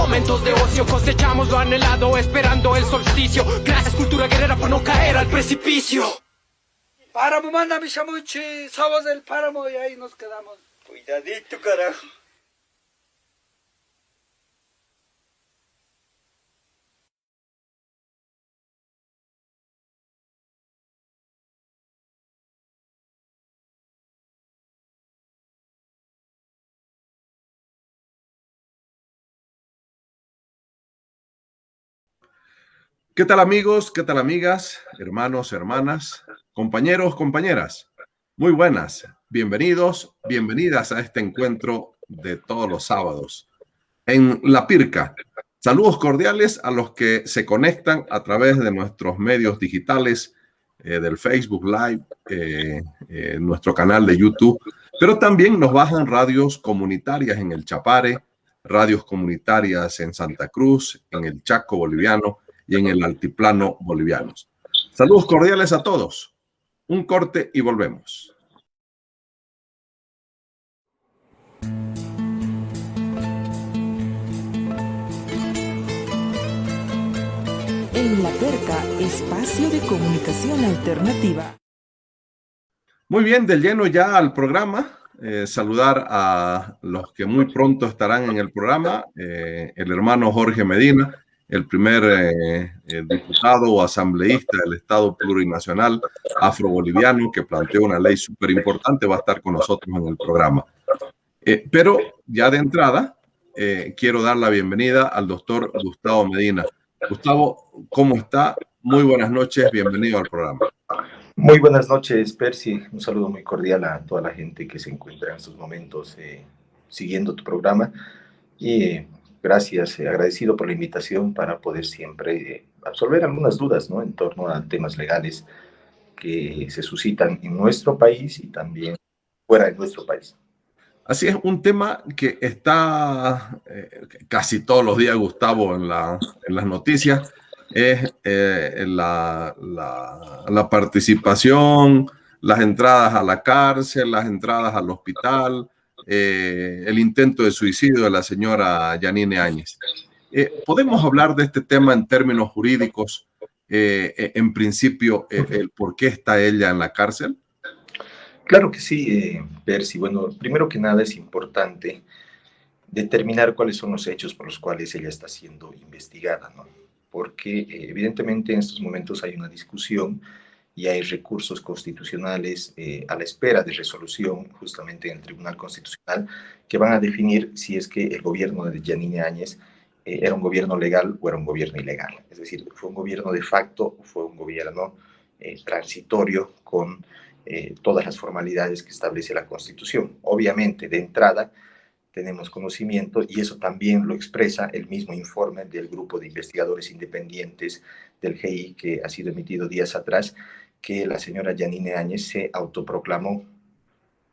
momentos de ocio cosechamos lo anhelado, esperando el solsticio. Gracias cultura guerrera por no caer al precipicio. Páramo, manda mi chamuchi, somos del páramo y ahí nos quedamos. Cuidadito, carajo. ¿Qué tal amigos? ¿Qué tal amigas? Hermanos, hermanas, compañeros, compañeras. Muy buenas. Bienvenidos, bienvenidas a este encuentro de todos los sábados en La Pirca. Saludos cordiales a los que se conectan a través de nuestros medios digitales, del Facebook Live, nuestro canal de YouTube, pero también nos bajan radios comunitarias en el Chapare, radios comunitarias en Santa Cruz, en el Chaco boliviano y en el altiplano boliviano. Saludos cordiales a todos. Un corte y volvemos. En La Pirca, espacio de comunicación alternativa. Muy bien, del lleno ya al programa. Saludar a los que muy pronto estarán en el programa. El hermano Jorge Medina, el primer diputado o asambleísta del Estado Plurinacional Afroboliviano que planteó una ley súper importante, va a estar con nosotros en el programa. Pero ya de entrada, quiero dar la bienvenida al doctor Gustavo Medina. Gustavo, ¿cómo está? Muy buenas noches, bienvenido al programa. Muy buenas noches, Percy. Un saludo muy cordial a toda la gente que se encuentra en estos momentos siguiendo tu programa. Y gracias, agradecido por la invitación para poder siempre absolver algunas dudas, ¿no?, en torno a temas legales que se suscitan en nuestro país y también fuera de nuestro país. Así es, un tema que está casi todos los días, Gustavo, en las noticias, es la participación, las entradas a la cárcel, las entradas al hospital, el intento de suicidio de la señora Yanine Áñez. ¿Podemos hablar de este tema en términos jurídicos? En principio, el por qué está ella en la cárcel. Claro que sí, Percy. Bueno, primero que nada es importante determinar cuáles son los hechos por los cuales ella está siendo investigada, ¿no? Porque evidentemente en estos momentos hay una discusión y hay recursos constitucionales a la espera de resolución justamente en el Tribunal Constitucional que van a definir si es que el gobierno de Yanine Áñez era un gobierno legal o era un gobierno ilegal. Es decir, fue un gobierno de facto o fue un gobierno transitorio con todas las formalidades que establece la Constitución. Obviamente, de entrada, tenemos conocimiento, y eso también lo expresa el mismo informe del grupo de investigadores independientes del GI que ha sido emitido días atrás, que la señora Yanine Áñez se autoproclamó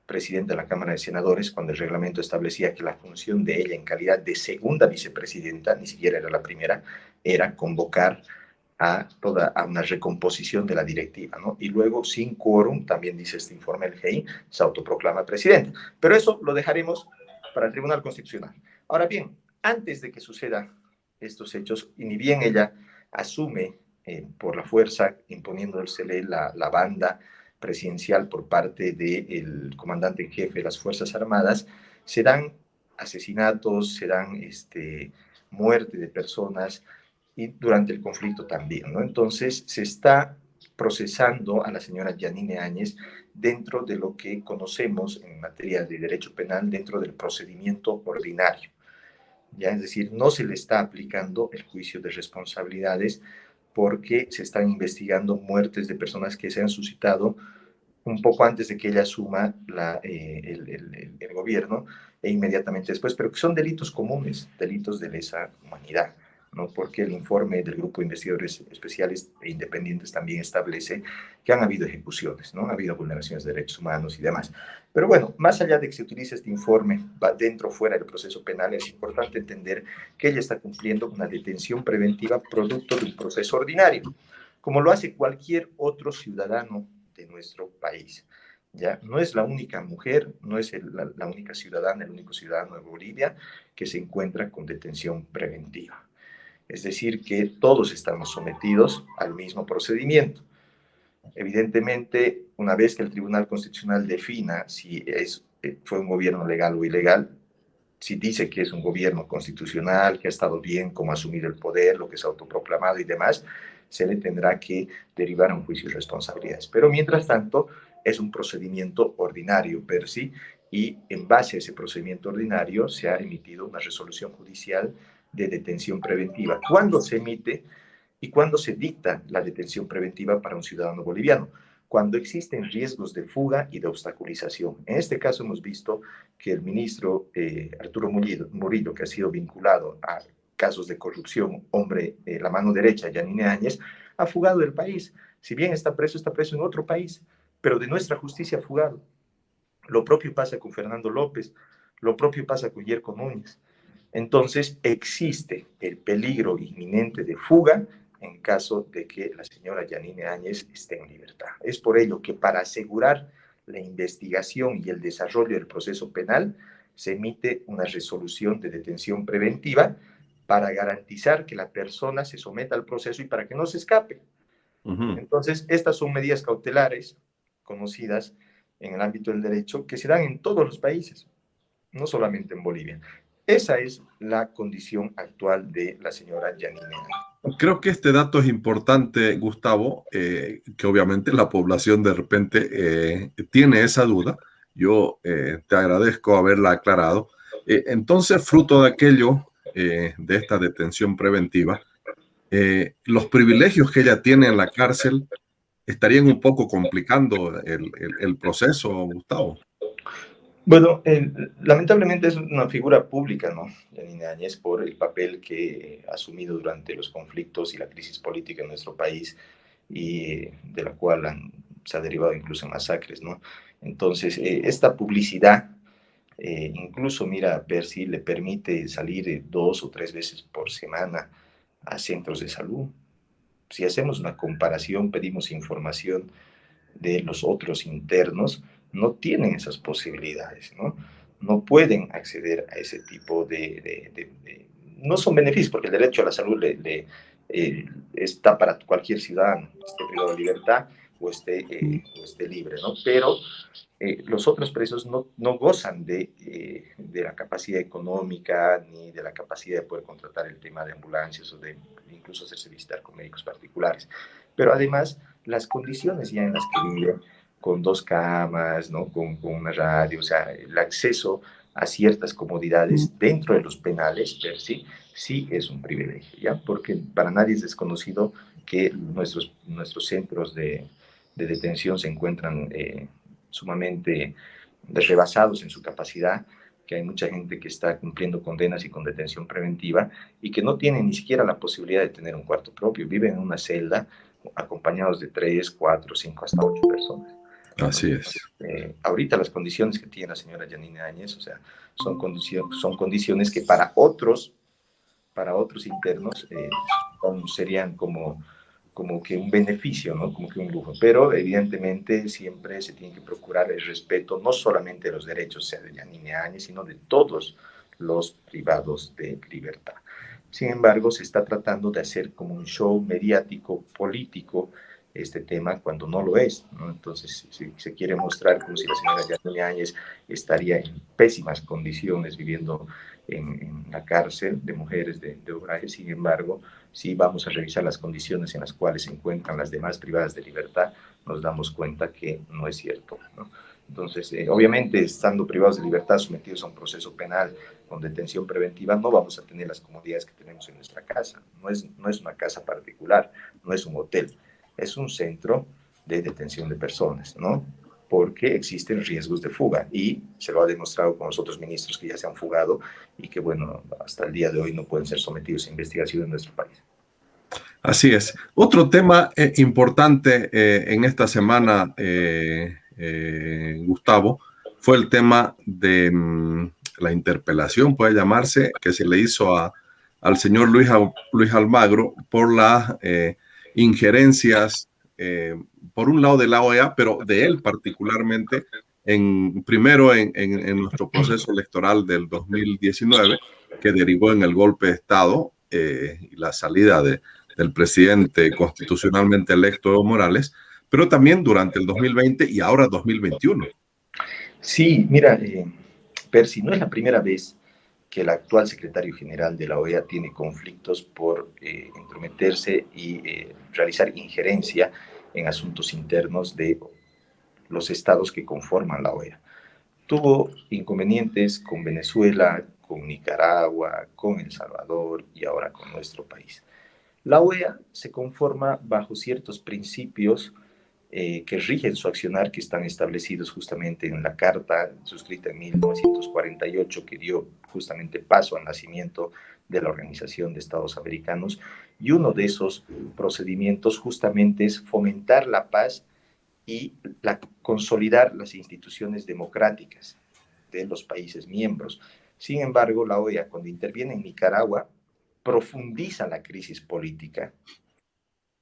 presidenta de la Cámara de Senadores cuando el reglamento establecía que la función de ella en calidad de segunda vicepresidenta, ni siquiera era la primera, era convocar a una recomposición de la directiva, ¿no? Y luego, sin quórum, también dice este informe del GI, se autoproclama presidenta. Pero eso lo dejaremos para el Tribunal Constitucional. Ahora bien, antes de que suceda estos hechos, y ni bien ella asume por la fuerza, imponiéndosele la banda presidencial por parte del comandante en jefe de las Fuerzas Armadas, se dan asesinatos, se dan muerte de personas, y durante el conflicto también, ¿no? Entonces, se está procesando a la señora Yanine Áñez dentro de lo que conocemos en materia de derecho penal, dentro del procedimiento ordinario. Ya, es decir, no se le está aplicando el juicio de responsabilidades porque se están investigando muertes de personas que se han suscitado un poco antes de que ella asuma el gobierno e inmediatamente después, pero que son delitos comunes, delitos de lesa humanidad, ¿no? Porque el informe del grupo de investigadores especiales e independientes también establece que han habido ejecuciones, ¿no? Ha habido vulneraciones de derechos humanos y demás. Pero bueno, más allá de que se utilice este informe dentro o fuera del proceso penal, es importante entender que ella está cumpliendo una detención preventiva producto de un proceso ordinario, como lo hace cualquier otro ciudadano de nuestro país. ¿ya? No es la única mujer, no es la única ciudadana, el único ciudadano de Bolivia que se encuentra con detención preventiva. Es decir, que todos estamos sometidos al mismo procedimiento. Evidentemente, una vez que el Tribunal Constitucional defina si fue un gobierno legal o ilegal, si dice que es un gobierno constitucional, que ha estado bien como ha asumido el poder, lo que se ha autoproclamado y demás, se le tendrá que derivar a un juicio de responsabilidades. Pero mientras tanto, es un procedimiento ordinario per sí, y en base a ese procedimiento ordinario se ha emitido una resolución judicial de detención preventiva. ¿Cuándo se emite y cuándo se dicta la detención preventiva para un ciudadano boliviano? Cuando existen riesgos de fuga y de obstaculización. En este caso hemos visto que el ministro Arturo Murillo, que ha sido vinculado a casos de corrupción, hombre, la mano derecha, Yanine Áñez, ha fugado del país. Si bien está preso en otro país, pero de nuestra justicia ha fugado. Lo propio pasa con Fernando López, lo propio pasa con Yerko Núñez. Entonces existe el peligro inminente de fuga en caso de que la señora Yanine Áñez esté en libertad. Es por ello que para asegurar la investigación y el desarrollo del proceso penal, se emite una resolución de detención preventiva para garantizar que la persona se someta al proceso y para que no se escape. Entonces, estas son medidas cautelares conocidas en el ámbito del derecho que se dan en todos los países, no solamente en Bolivia. Esa es la condición actual de la señora Yanine Áñez. Creo que este dato es importante, Gustavo, que obviamente la población de repente tiene esa duda. Yo te agradezco haberla aclarado. Entonces, fruto de aquello, de esta detención preventiva, los privilegios que ella tiene en la cárcel estarían un poco complicando el proceso, Gustavo. Bueno, lamentablemente es una figura pública, ¿no? Yanine Áñez, por el papel que ha asumido durante los conflictos y la crisis política en nuestro país, y de la cual se ha derivado incluso en masacres, ¿no? Entonces, esta publicidad, incluso, mira, Percy, le permite salir 2 o 3 veces por semana a centros de salud. Si hacemos una comparación, pedimos información de los otros internos, no tienen esas posibilidades, ¿no? No pueden acceder a ese tipo no son beneficios, porque el derecho a la salud está para cualquier ciudadano, esté privado de libertad o esté libre, ¿no? Pero los otros presos no gozan de la capacidad económica ni de la capacidad de poder contratar el tema de ambulancias o de incluso hacerse visitar con médicos particulares. Pero además, las condiciones ya en las que viven, con 2 camas, ¿no? Con una radio, o sea, el acceso a ciertas comodidades dentro de los penales, per sí es un privilegio, ¿ya? Porque para nadie es desconocido que nuestros centros de detención se encuentran sumamente rebasados en su capacidad, que hay mucha gente que está cumpliendo condenas y con detención preventiva y que no tiene ni siquiera la posibilidad de tener un cuarto propio, viven en una celda acompañados de 3, 4, 5, hasta 8 personas. Así es. Ahorita las condiciones que tiene la señora Yanine Áñez, o sea, son condiciones que para otros internos serían como que un beneficio, ¿no? Como que un lujo. Pero evidentemente siempre se tiene que procurar el respeto, no solamente de los derechos, sea de Yanine Áñez, sino de todos los privados de libertad. Sin embargo, se está tratando de hacer como un show mediático, político, este tema, cuando no lo es, ¿no? Entonces se quiere mostrar como si la señora Yanine Áñez estaría en pésimas condiciones viviendo en la cárcel de mujeres de Obraje. Sin embargo, si vamos a revisar las condiciones en las cuales se encuentran las demás privadas de libertad, nos damos cuenta que no es cierto, ¿no? Entonces, obviamente, estando privados de libertad, sometidos a un proceso penal con detención preventiva, no vamos a tener las comodidades que tenemos en nuestra casa. No es una casa particular, no es un hotel. Es un centro de detención de personas, ¿no? Porque existen riesgos de fuga y se lo ha demostrado con los otros ministros que ya se han fugado y que, bueno, hasta el día de hoy no pueden ser sometidos a investigación en nuestro país. Así es. Otro tema importante en esta semana, Gustavo, fue el tema de la interpelación, puede llamarse, que se le hizo al señor Luis Almagro por las injerencias por un lado de la OEA, pero de él particularmente, primero en nuestro proceso electoral del 2019, que derivó en el golpe de Estado y la salida del presidente constitucionalmente electo Evo Morales, pero también durante el 2020 y ahora 2021. Sí, mira, Percy, no es la primera vez que el actual secretario general de la OEA tiene conflictos por entrometerse y realizar injerencia en asuntos internos de los estados que conforman la OEA. Tuvo inconvenientes con Venezuela, con Nicaragua, con El Salvador y ahora con nuestro país. La OEA se conforma bajo ciertos principios que rigen su accionar, que están establecidos justamente en la Carta suscrita en 1948, que dio justamente paso al nacimiento de la Organización de Estados Americanos, y uno de esos procedimientos justamente es fomentar la paz y consolidar las instituciones democráticas de los países miembros. Sin embargo, la OEA, cuando interviene en Nicaragua, profundiza la crisis política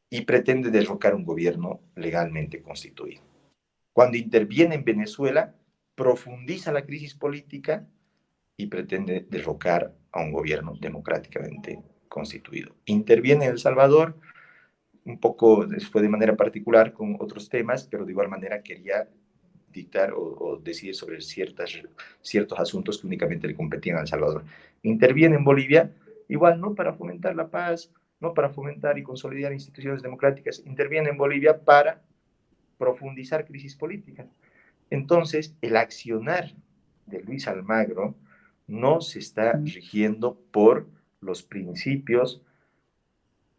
y pretende derrocar un gobierno legalmente constituido. Cuando interviene en Venezuela, profundiza la crisis política y pretende derrocar a un gobierno democráticamente constituido. Interviene en El Salvador, un poco después de manera particular con otros temas, pero de igual manera quería dictar o decidir sobre ciertos asuntos que únicamente le competían a El Salvador. Interviene en Bolivia, igual no para fomentar la paz, no para fomentar y consolidar instituciones democráticas, interviene en Bolivia para profundizar crisis política. Entonces, el accionar de Luis Almagro no se está rigiendo por los principios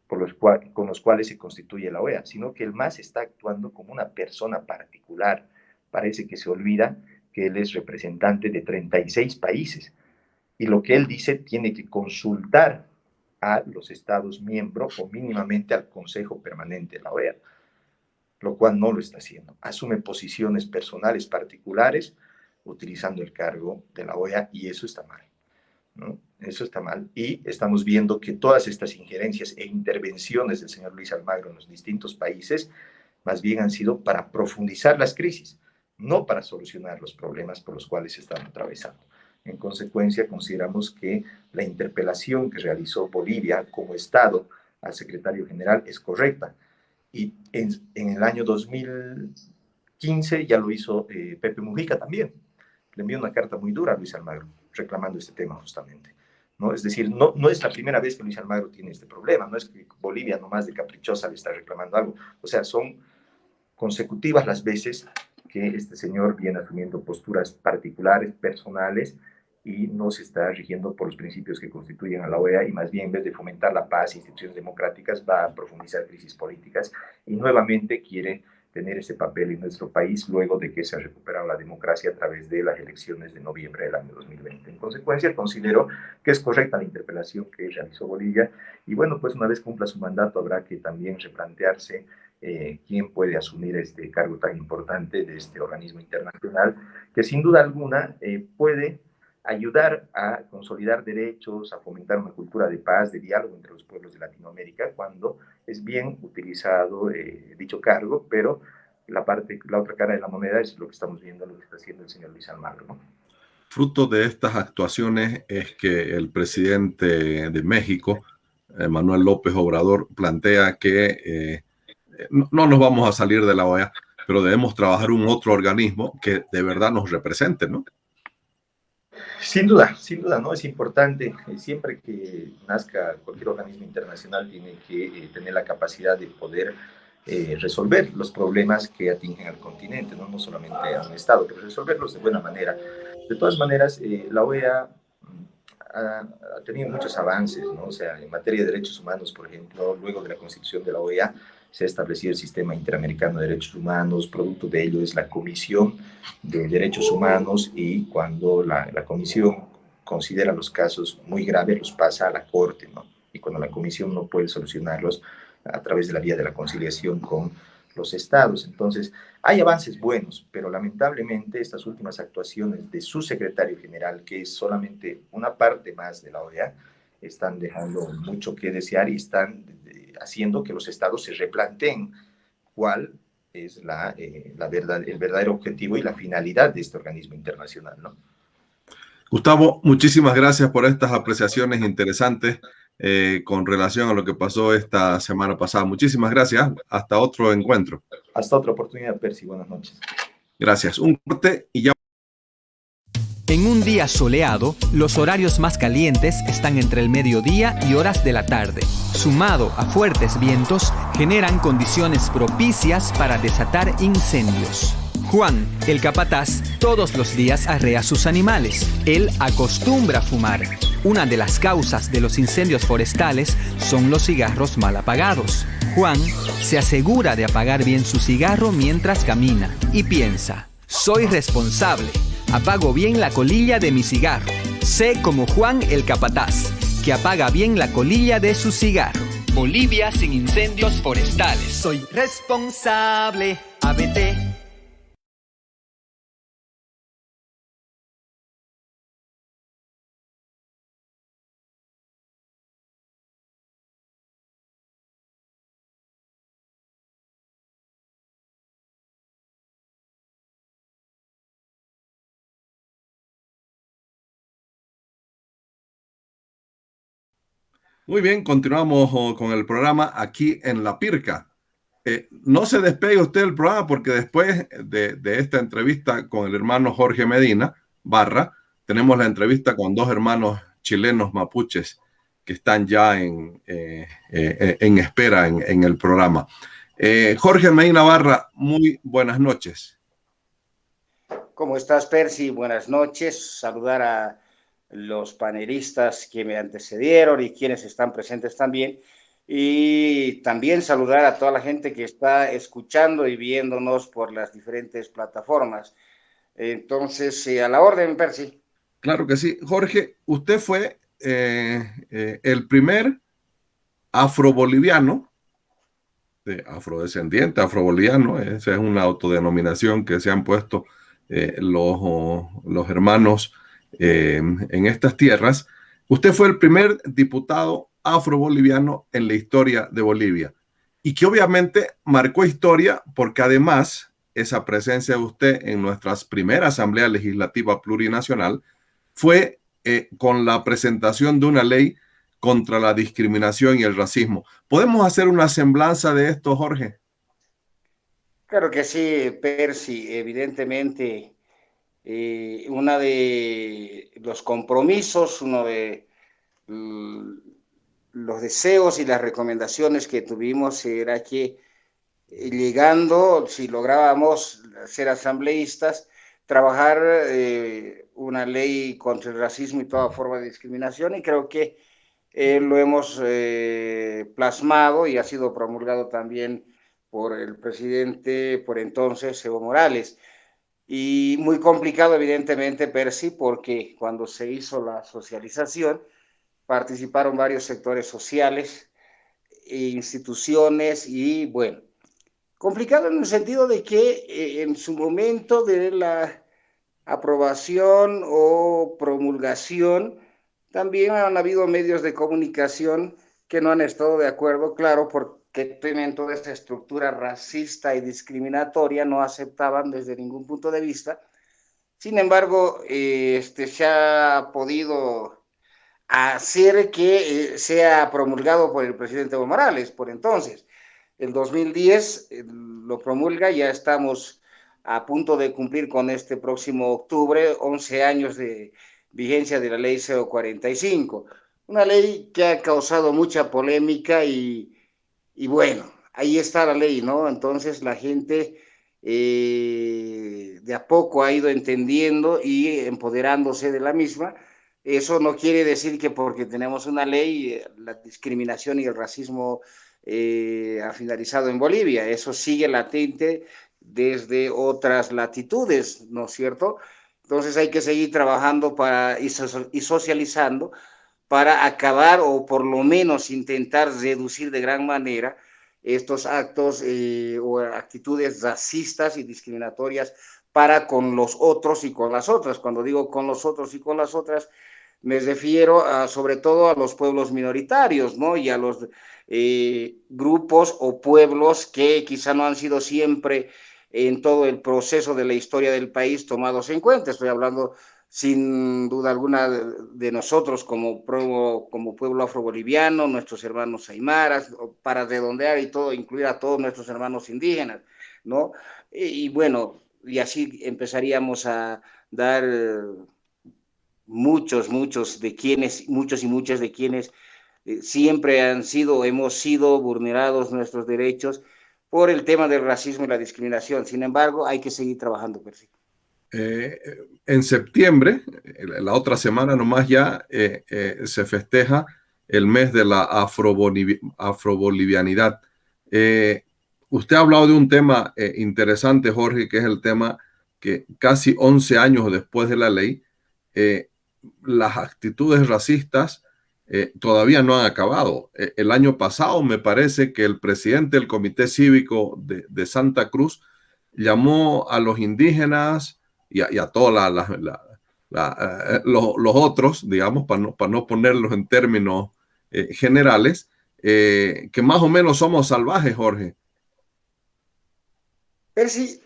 con los cuales se constituye la OEA, sino que el MAS está actuando como una persona particular. Parece que se olvida que él es representante de 36 países y lo que él dice tiene que consultar a los Estados miembros o mínimamente al Consejo Permanente de la OEA, lo cual no lo está haciendo. Asume posiciones personales particulares utilizando el cargo de la OEA y eso está mal, ¿no? Eso está mal. Y estamos viendo que todas estas injerencias e intervenciones del señor Luis Almagro en los distintos países más bien han sido para profundizar las crisis, no para solucionar los problemas por los cuales se están atravesando. En consecuencia, consideramos que la interpelación que realizó Bolivia como Estado al secretario general es correcta. Y en el año 2015 ya lo hizo Pepe Mujica también. Le envió una carta muy dura a Luis Almagro reclamando este tema justamente, ¿no? Es decir, no es la primera vez que Luis Almagro tiene este problema, no es que Bolivia nomás de caprichosa le está reclamando algo, o sea, son consecutivas las veces que este señor viene asumiendo posturas particulares, personales, y no se está rigiendo por los principios que constituyen a la OEA, y más bien en vez de fomentar la paz e instituciones democráticas, va a profundizar crisis políticas, y nuevamente quiere tener ese papel en nuestro país luego de que se ha recuperado la democracia a través de las elecciones de noviembre del año 2020. En consecuencia, considero que es correcta la interpelación que realizó Bolivia, y bueno, pues una vez cumpla su mandato habrá que también replantearse quién puede asumir este cargo tan importante de este organismo internacional, que sin duda alguna puede ayudar a consolidar derechos, a fomentar una cultura de paz, de diálogo entre los pueblos de Latinoamérica, cuando es bien utilizado dicho cargo, pero la otra cara de la moneda es lo que estamos viendo, lo que está haciendo el señor Luis Almagro, ¿no? Fruto de estas actuaciones es que el presidente de México, Manuel López Obrador, plantea que no nos vamos a salir de la OEA, pero debemos trabajar un otro organismo que de verdad nos represente, ¿no? Sin duda, ¿no? Es importante, siempre que nazca cualquier organismo internacional tiene que tener la capacidad de poder resolver los problemas que atingen al continente, ¿no? No solamente a un Estado, pero resolverlos de buena manera. De todas maneras, la OEA ha tenido muchos avances, ¿no? O sea, en materia de derechos humanos, por ejemplo, luego de la constitución de la OEA, se ha establecido el Sistema Interamericano de Derechos Humanos, producto de ello es la Comisión de Derechos Humanos, y cuando la Comisión considera los casos muy graves, los pasa a la Corte, ¿no? Y cuando la Comisión no puede solucionarlos a través de la vía de la conciliación con los estados. Entonces, hay avances buenos, pero lamentablemente estas últimas actuaciones de su secretario general, que es solamente una parte más de la OEA, están dejando mucho que desear y están haciendo que los estados se replanteen cuál es la verdad, el verdadero objetivo y la finalidad de este organismo internacional, ¿no? Gustavo, muchísimas gracias por estas apreciaciones interesantes con relación a lo que pasó esta semana pasada. Muchísimas gracias. Hasta otro encuentro. Hasta otra oportunidad, Percy. Buenas noches. Gracias. Un corte y ya. En un día soleado, los horarios más calientes están entre el mediodía y horas de la tarde. Sumado a fuertes vientos, generan condiciones propicias para desatar incendios. Juan, el capataz, todos los días arrea sus animales. Él acostumbra a fumar. Una de las causas de los incendios forestales son los cigarros mal apagados. Juan se asegura de apagar bien su cigarro mientras camina y piensa: soy responsable. Apago bien la colilla de mi cigarro. Sé como Juan el capataz, que apaga bien la colilla de su cigarro. Bolivia sin incendios forestales. Soy responsable. ABT. Muy bien, continuamos con el programa aquí en La Pirca. No se despegue usted del programa porque después de esta entrevista con el hermano Jorge Medina Barra, tenemos la entrevista con dos hermanos chilenos mapuches que están ya en espera en el programa. Jorge Medina Barra, muy buenas noches. ¿Cómo estás, Percy? Buenas noches. Saludar a los panelistas que me antecedieron y quienes están presentes también. Y también saludar a toda la gente que está escuchando y viéndonos por las diferentes plataformas. Entonces, a la orden, Percy. Claro que sí. Jorge, usted fue el primer afroboliviano, afrodescendiente, afroboliviano, esa es una autodenominación que se han puesto los hermanos en estas tierras. Usted fue el primer diputado afroboliviano en la historia de Bolivia y que obviamente marcó historia porque además esa presencia de usted en nuestra primera Asamblea Legislativa Plurinacional fue con la presentación de una ley contra la discriminación y el racismo. ¿Podemos hacer una semblanza de esto, Jorge? Claro que sí, Percy. Evidentemente, uno de los compromisos, uno de los deseos y las recomendaciones que tuvimos era que llegando, si lográbamos ser asambleístas, trabajar una ley contra el racismo y toda forma de discriminación, y creo que lo hemos plasmado y ha sido promulgado también por el presidente por entonces, Evo Morales. Y muy complicado, evidentemente, Percy, porque cuando se hizo la socialización, participaron varios sectores sociales, instituciones y, bueno, complicado en el sentido de que en su momento de la aprobación o promulgación, también han habido medios de comunicación que no han estado de acuerdo, claro, porque tienen toda esa estructura racista y discriminatoria, no aceptaban desde ningún punto de vista. Sin embargo, se ha podido hacer que sea promulgado por el presidente Evo Morales, por entonces. El 2010 lo promulga, ya estamos a punto de cumplir con este próximo octubre 11 años de vigencia de la ley 045, una ley que ha causado mucha polémica y bueno, ahí está la ley, ¿no? Entonces la gente de a poco ha ido entendiendo y empoderándose de la misma. Eso no quiere decir que porque tenemos una ley, la discriminación y el racismo ha finalizado en Bolivia. Eso sigue latente desde otras latitudes, ¿no es cierto? Entonces hay que seguir trabajando y socializando para acabar o por lo menos intentar reducir de gran manera estos actos o actitudes racistas y discriminatorias para con los otros y con las otras. Cuando digo con los otros y con las otras, Me refiero sobre todo a los pueblos minoritarios, ¿no? Y a los grupos o pueblos que quizá no han sido siempre en todo el proceso de la historia del país tomados en cuenta. Estoy hablando sin duda alguna de nosotros como pueblo afroboliviano, nuestros hermanos aymaras, para redondear y todo, incluir a todos nuestros hermanos indígenas, ¿no? Y bueno, y así empezaríamos a dar muchos y muchas de quienes siempre hemos sido vulnerados nuestros derechos por el tema del racismo y la discriminación. Sin embargo, hay que seguir trabajando, Percy. En septiembre, la otra semana nomás ya, se festeja el mes de la afrobolivianidad. Usted ha hablado de un tema interesante, Jorge, que es el tema que casi 11 años después de la ley, las actitudes racistas todavía no han acabado. El año pasado me parece que el presidente del Comité Cívico de Santa Cruz llamó a los indígenas y a todos los otros, digamos, para no ponerlos en términos generales, que más o menos somos salvajes, Jorge. Percy,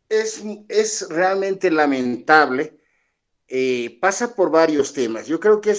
es realmente lamentable. Pasa por varios temas. Yo creo que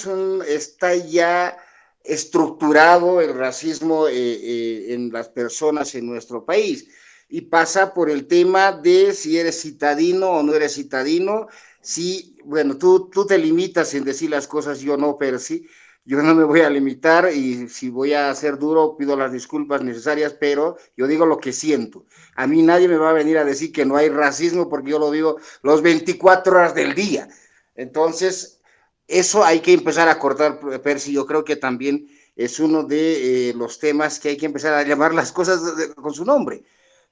está ya estructurado el racismo en las personas en nuestro país, y pasa por el tema de si eres citadino o no eres citadino. Si, bueno, tú te limitas en decir las cosas, yo no, Percy. Yo no me voy a limitar, y si voy a ser duro, pido las disculpas necesarias, pero yo digo lo que siento. A mí nadie me va a venir a decir que no hay racismo, porque yo lo digo los 24 horas del día. Entonces, eso hay que empezar a cortar, Percy. Yo creo que también es uno de los temas que hay que empezar a llamar las cosas con su nombre.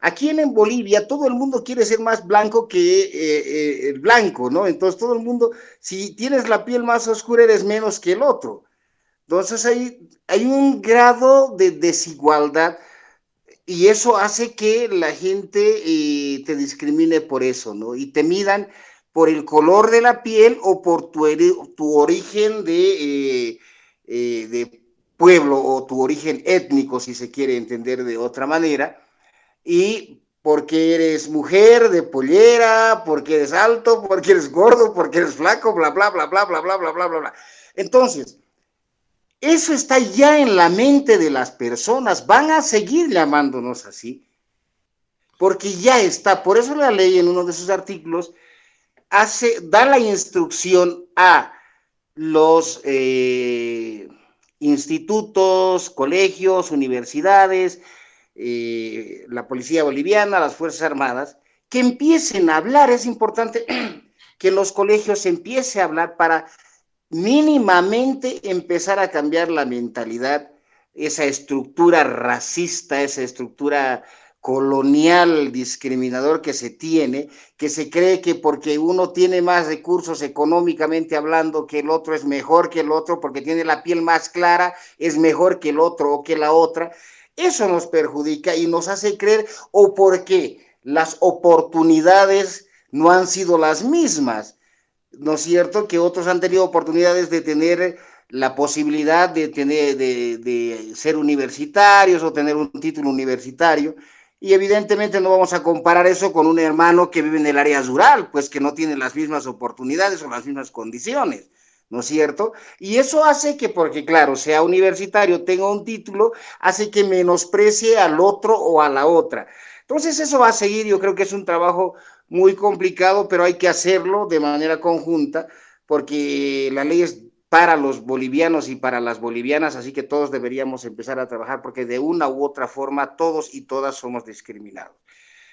Aquí en Bolivia todo el mundo quiere ser más blanco que el blanco, ¿no? Entonces todo el mundo, si tienes la piel más oscura, eres menos que el otro. Entonces hay un grado de desigualdad, y eso hace que la gente te discrimine por eso, ¿no? Y te midan por el color de la piel o por tu origen de pueblo, o tu origen étnico, si se quiere entender de otra manera, y porque eres mujer de pollera, porque eres alto, porque eres gordo, porque eres flaco, bla, bla, bla, bla, bla, bla, bla, bla, bla, bla. Entonces, eso está ya en la mente de las personas. Van a seguir llamándonos así, porque ya está. Por eso la ley, en uno de sus artículos, da la instrucción a los institutos, colegios, universidades, la policía boliviana, las Fuerzas Armadas, que empiecen a hablar. Es importante que en los colegios se empiece a hablar para mínimamente empezar a cambiar la mentalidad, esa estructura racista, esa estructura colonial, discriminador que se tiene, que se cree que porque uno tiene más recursos económicamente hablando, que el otro es mejor que el otro, porque tiene la piel más clara, es mejor que el otro o que la otra. Eso nos perjudica y nos hace creer, o porque las oportunidades no han sido las mismas, ¿no es cierto?, que otros han tenido oportunidades de tener la posibilidad de ser universitarios o tener un título universitario, y evidentemente no vamos a comparar eso con un hermano que vive en el área rural, pues que no tiene las mismas oportunidades o las mismas condiciones, ¿no es cierto? Y eso hace que, porque claro, sea universitario, tenga un título, hace que menosprecie al otro o a la otra. Entonces eso va a seguir. Yo creo que es un trabajo muy complicado, pero hay que hacerlo de manera conjunta, porque la ley es para los bolivianos y para las bolivianas, así que todos deberíamos empezar a trabajar, porque de una u otra forma todos y todas somos discriminados.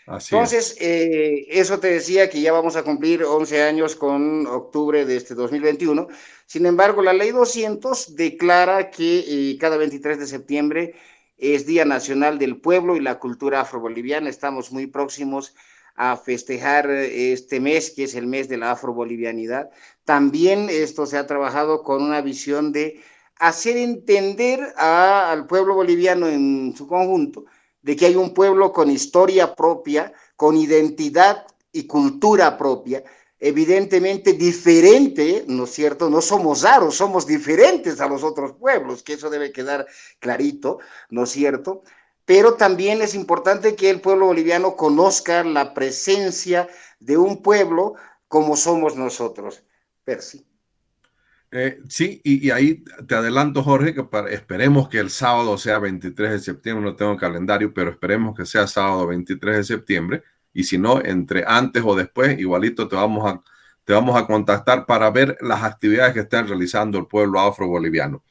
Así Entonces, eso te decía, que ya vamos a cumplir 11 años con octubre de este 2021. Sin embargo, la ley 200 declara que cada 23 de septiembre es Día Nacional del Pueblo y la Cultura Afroboliviana. Estamos muy próximos a festejar este mes, que es el mes de la afrobolivianidad. También esto se ha trabajado con una visión de hacer entender al pueblo boliviano en su conjunto de que hay un pueblo con historia propia, con identidad y cultura propia, evidentemente diferente, ¿no es cierto? No somos raros, somos diferentes a los otros pueblos, que eso debe quedar clarito, ¿no es cierto? Pero también es importante que el pueblo boliviano conozca la presencia de un pueblo como somos nosotros. Percy. Sí, y ahí te adelanto, Jorge, que esperemos que el sábado sea 23 de septiembre, no tengo calendario, pero esperemos que sea sábado 23 de septiembre, y si no, entre antes o después, igualito te vamos a contactar para ver las actividades que están realizando el pueblo afro-boliviano.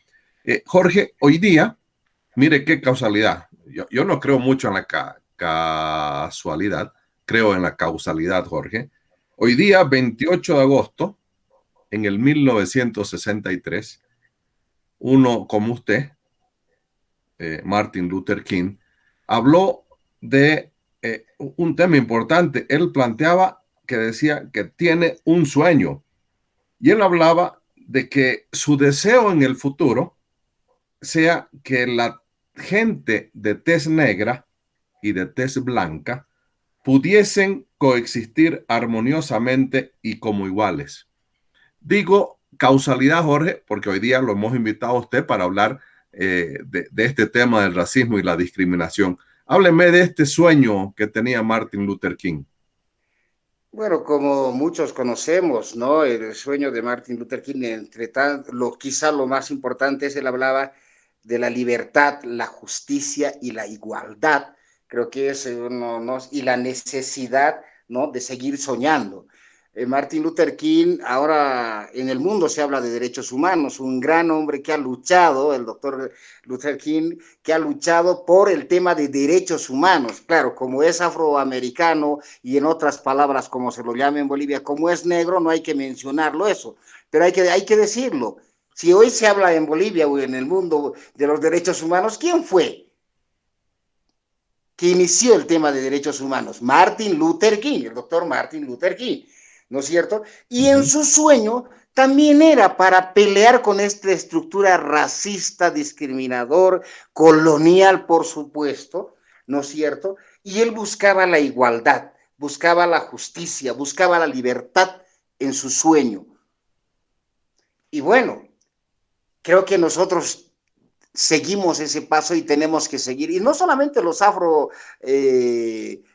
Jorge, hoy día, mire qué causalidad. Yo no creo mucho en la casualidad, creo en la causalidad, Jorge. Hoy día, 28 de agosto, en el 1963, uno como usted, Martin Luther King, habló de un tema importante. Él planteaba que decía que tiene un sueño y él hablaba de que su deseo en el futuro sea que la gente de tez negra y de tez blanca pudiesen coexistir armoniosamente y como iguales. Digo causalidad, Jorge, porque hoy día lo hemos invitado a usted para hablar de este tema del racismo y la discriminación. Hábleme de este sueño que tenía Martin Luther King. Bueno, como muchos conocemos, ¿no? El sueño de Martin Luther King, entre tanto, quizá lo más importante es él hablaba de la libertad, la justicia y la igualdad. Creo que es y la necesidad, ¿no? De seguir soñando. Martin Luther King, ahora en el mundo se habla de derechos humanos, un gran hombre que ha luchado, el doctor Luther King, que ha luchado por el tema de derechos humanos. Claro, como es afroamericano y en otras palabras, como se lo llama en Bolivia, como es negro, no hay que mencionarlo eso, pero hay que decirlo. Si hoy se habla en Bolivia o en el mundo de los derechos humanos, ¿quién fue que inició el tema de derechos humanos? Martin Luther King, el doctor Martin Luther King, ¿no es cierto? Y en su sueño también era para pelear con esta estructura racista, discriminador, colonial, por supuesto, ¿no es cierto? Y él buscaba la igualdad, buscaba la justicia, buscaba la libertad en su sueño. Y bueno, creo que nosotros seguimos ese paso y tenemos que seguir, y no solamente los afro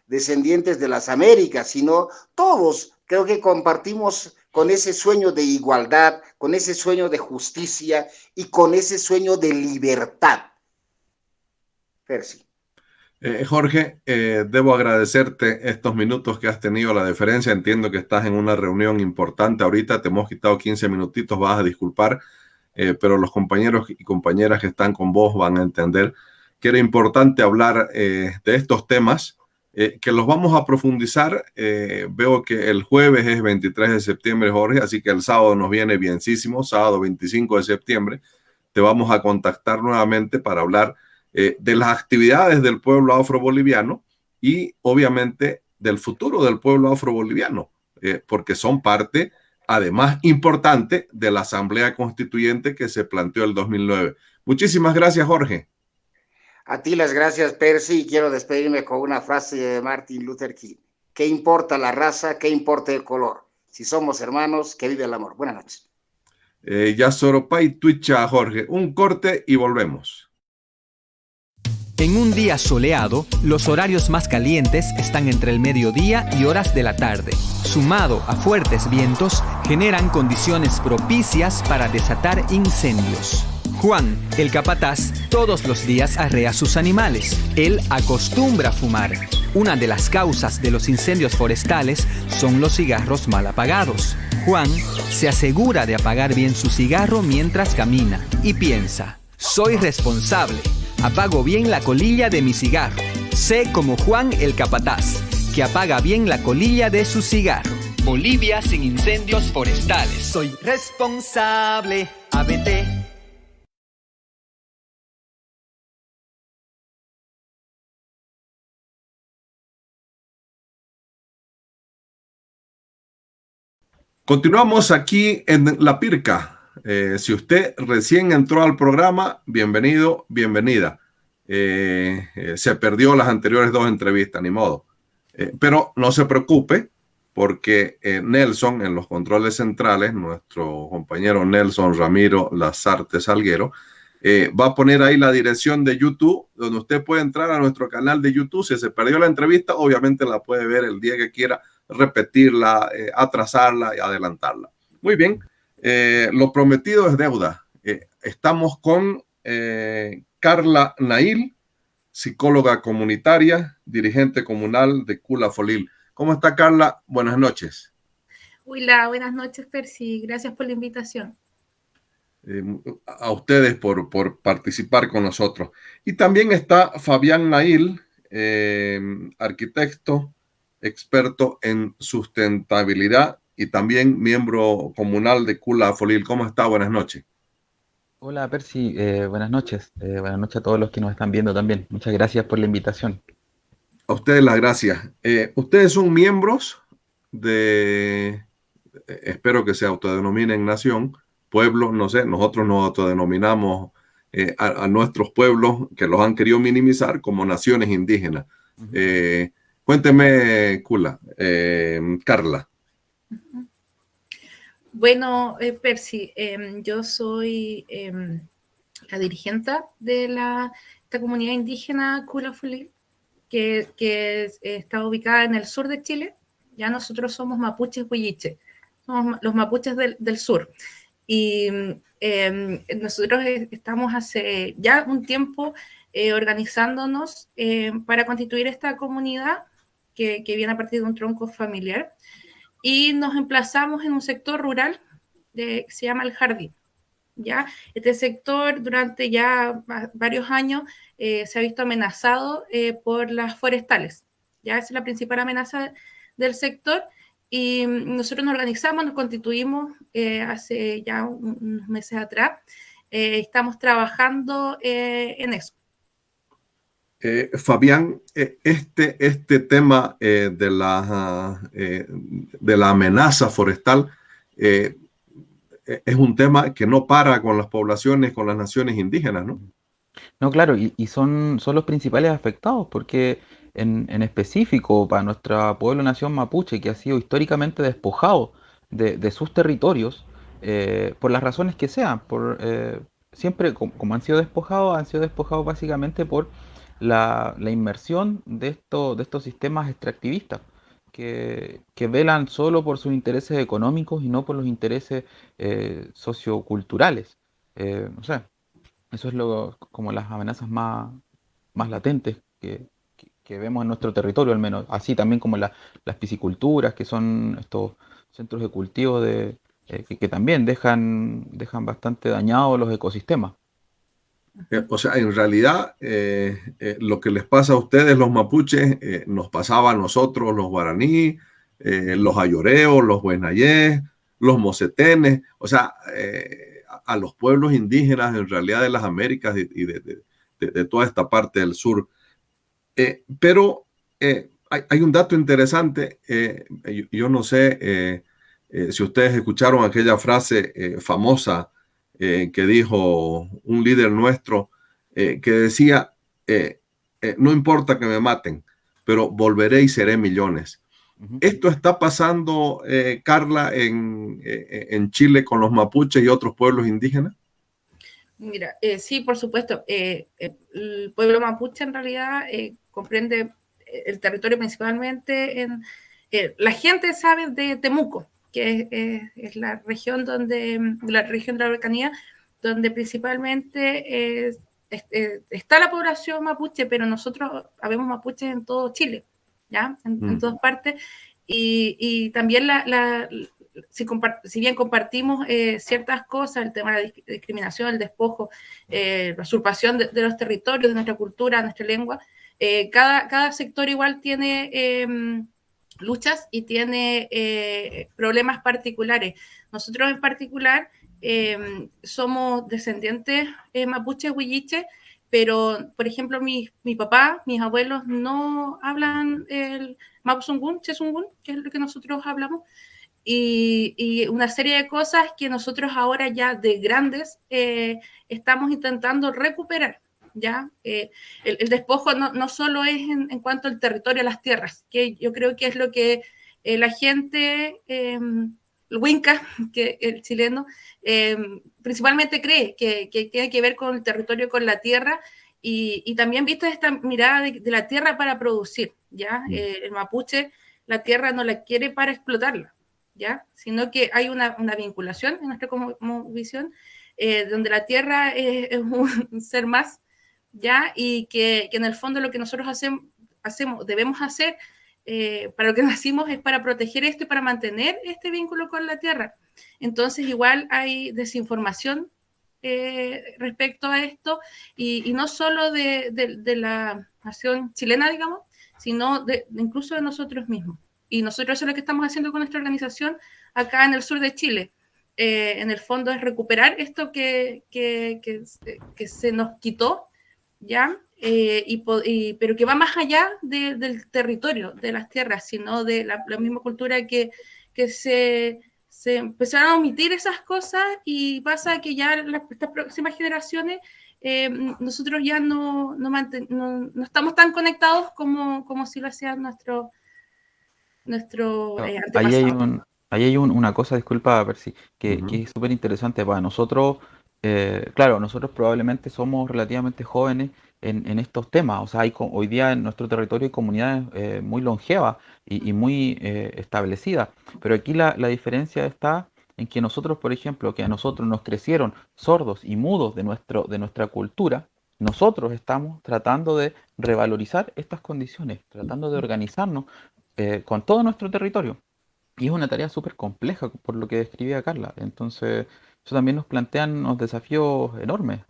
descendientes de las Américas, sino todos, creo que compartimos con ese sueño de igualdad, con ese sueño de justicia y con ese sueño de libertad. Percy. Jorge, debo agradecerte estos minutos que has tenido la deferencia. Entiendo que estás en una reunión importante ahorita, te hemos quitado 15 minutitos, vas a disculpar. Pero los compañeros y compañeras que están con vos van a entender que era importante hablar de estos temas, que los vamos a profundizar. Veo que el jueves es 23 de septiembre, Jorge, así que el sábado nos viene bienísimo, sábado 25 de septiembre. Te vamos a contactar nuevamente para hablar de las actividades del pueblo afroboliviano y obviamente del futuro del pueblo afroboliviano, porque son parte además importante de la Asamblea Constituyente que se planteó el 2009. Muchísimas gracias, Jorge. A ti las gracias, Percy, y quiero despedirme con una frase de Martin Luther King. ¿Qué importa la raza? ¿Qué importa el color? Si somos hermanos, que vive el amor. Buenas noches. Ya Soropay, Twitcha, Jorge. Un corte y volvemos. En un día soleado, los horarios más calientes están entre el mediodía y horas de la tarde. Sumado a fuertes vientos, generan condiciones propicias para desatar incendios. Juan, el capataz, todos los días arrea sus animales. Él acostumbra a fumar. Una de las causas de los incendios forestales son los cigarros mal apagados. Juan se asegura de apagar bien su cigarro mientras camina y piensa: soy responsable. Apago bien la colilla de mi cigarro. Sé como Juan el capataz, que apaga bien la colilla de su cigarro. Bolivia sin incendios forestales. Soy responsable. ABT. Continuamos aquí en La Pirca. Si usted recién entró al programa, bienvenido, bienvenida. Se perdió las anteriores dos entrevistas, ni modo. Pero no se preocupe, porque Nelson, en los controles centrales, nuestro compañero Nelson Ramiro Lazarte Salguero, va a poner ahí la dirección de YouTube, donde usted puede entrar a nuestro canal de YouTube. Si se perdió la entrevista, obviamente la puede ver el día que quiera, repetirla, atrasarla y adelantarla. Muy bien, lo prometido es deuda. Estamos con Carla Nail, psicóloga comunitaria, dirigente comunal de Cula Folil. ¿Cómo está, Carla? Buenas noches. Hola, buenas noches, Percy. Gracias por la invitación. A ustedes por participar con nosotros. Y también está Fabián Nail, arquitecto, experto en sustentabilidad y también miembro comunal de Cula Folil. ¿Cómo está? Buenas noches. Hola Percy, buenas noches. Buenas noches a todos los que nos están viendo también. Muchas gracias por la invitación. A ustedes las gracias. Ustedes son miembros de, espero que se autodenominen nación, pueblos, no sé, nosotros nos autodenominamos a nuestros pueblos que los han querido minimizar como naciones indígenas. Cuénteme, Carla. Bueno, Percy, yo soy la dirigente de esta comunidad indígena Cula Folil, que está ubicada en el sur de Chile. Ya nosotros somos mapuches huilliche, somos los mapuches del sur. Y nosotros estamos hace ya un tiempo organizándonos para constituir esta comunidad que viene a partir de un tronco familiar, y nos emplazamos en un sector rural que se llama El Jardín. ¿Ya? Este sector durante ya varios años se ha visto amenazado por las forestales. ¿Ya? Esa es la principal amenaza del sector. Y nosotros nos organizamos, nos constituimos hace ya unos meses atrás. Estamos trabajando en eso. Fabián, este tema de la amenaza forestal es un tema que no para con las poblaciones, con las naciones indígenas, ¿no? No, claro, y son los principales afectados, porque en específico para nuestra pueblo-nación mapuche, que ha sido históricamente despojado de sus territorios, por las razones que sean, siempre como han sido despojados básicamente por la inmersión de estos sistemas extractivistas, que velan solo por sus intereses económicos y no por los intereses socioculturales. No sé, eso es como las amenazas más latentes que vemos en nuestro territorio, al menos. Así también como las pisciculturas, que son estos centros de cultivo que también dejan bastante dañados los ecosistemas. O sea, en realidad, lo que les pasa a ustedes, los mapuches, nos pasaba a nosotros, los guaraní, los ayoreos, los huenayés, los mocetenes, o sea, a los pueblos indígenas en realidad de las Américas y de toda esta parte del sur. Pero hay un dato interesante, yo no sé si ustedes escucharon aquella frase famosa que dijo un líder nuestro que decía, no importa que me maten, pero volveré y seré millones. ¿Esto está pasando, Carla, en Chile con los mapuches y otros pueblos indígenas? Mira, sí, por supuesto. El pueblo mapuche en realidad comprende el territorio principalmente la gente sabe de Temuco, que es la región de la Araucanía, donde principalmente está la población mapuche, pero nosotros habemos mapuches en todo Chile, ¿ya? En todas partes, y también si bien compartimos ciertas cosas, el tema de la discriminación, el despojo, la usurpación de los territorios, de nuestra cultura, de nuestra lengua, cada sector igual tiene luchas y tiene problemas particulares. Nosotros en particular somos descendientes mapuche, huilliche, pero, por ejemplo, mi papá, mis abuelos no hablan el mapuzungún, chezungún, que es lo que nosotros hablamos, y una serie de cosas que nosotros ahora ya de grandes estamos intentando recuperar. ¿Ya? El despojo no solo es en cuanto al territorio, a las tierras, que yo creo que es lo que la gente, el Winca, que el chileno, principalmente cree que tiene que ver con el territorio, con la tierra, y también viste esta mirada de la tierra para producir, ¿ya? El mapuche, la tierra no la quiere para explotarla, ¿ya? Sino que hay una vinculación en nuestra como visión, donde la tierra es un ser más, ¿ya? Y que en el fondo lo que nosotros debemos hacer, para lo que nacimos, es para proteger esto y para mantener este vínculo con la tierra. Entonces igual hay desinformación respecto a esto, y no solo de la nación chilena, digamos, sino incluso de nosotros mismos. Y nosotros eso es lo que estamos haciendo con nuestra organización acá en el sur de Chile. En el fondo es recuperar esto que se nos quitó, ¿ya? Pero que va más allá del territorio, de las tierras, sino de la misma cultura que se empezaron a omitir esas cosas, y pasa que ya estas próximas generaciones nosotros ya no estamos tan conectados como si lo hacían nuestro antepasado. Ahí hay una cosa, disculpa, Percy, que es súper interesante para nosotros. Claro, nosotros probablemente somos relativamente jóvenes en estos temas. O sea, hoy día en nuestro territorio hay comunidades muy longevas y muy establecidas. Pero aquí la diferencia está en que nosotros, por ejemplo, que a nosotros nos crecieron sordos y mudos de nuestra cultura, nosotros estamos tratando de revalorizar estas condiciones, tratando de organizarnos con todo nuestro territorio. Y es una tarea súper compleja, por lo que describía Carla. Entonces, eso también nos plantea unos desafíos enormes.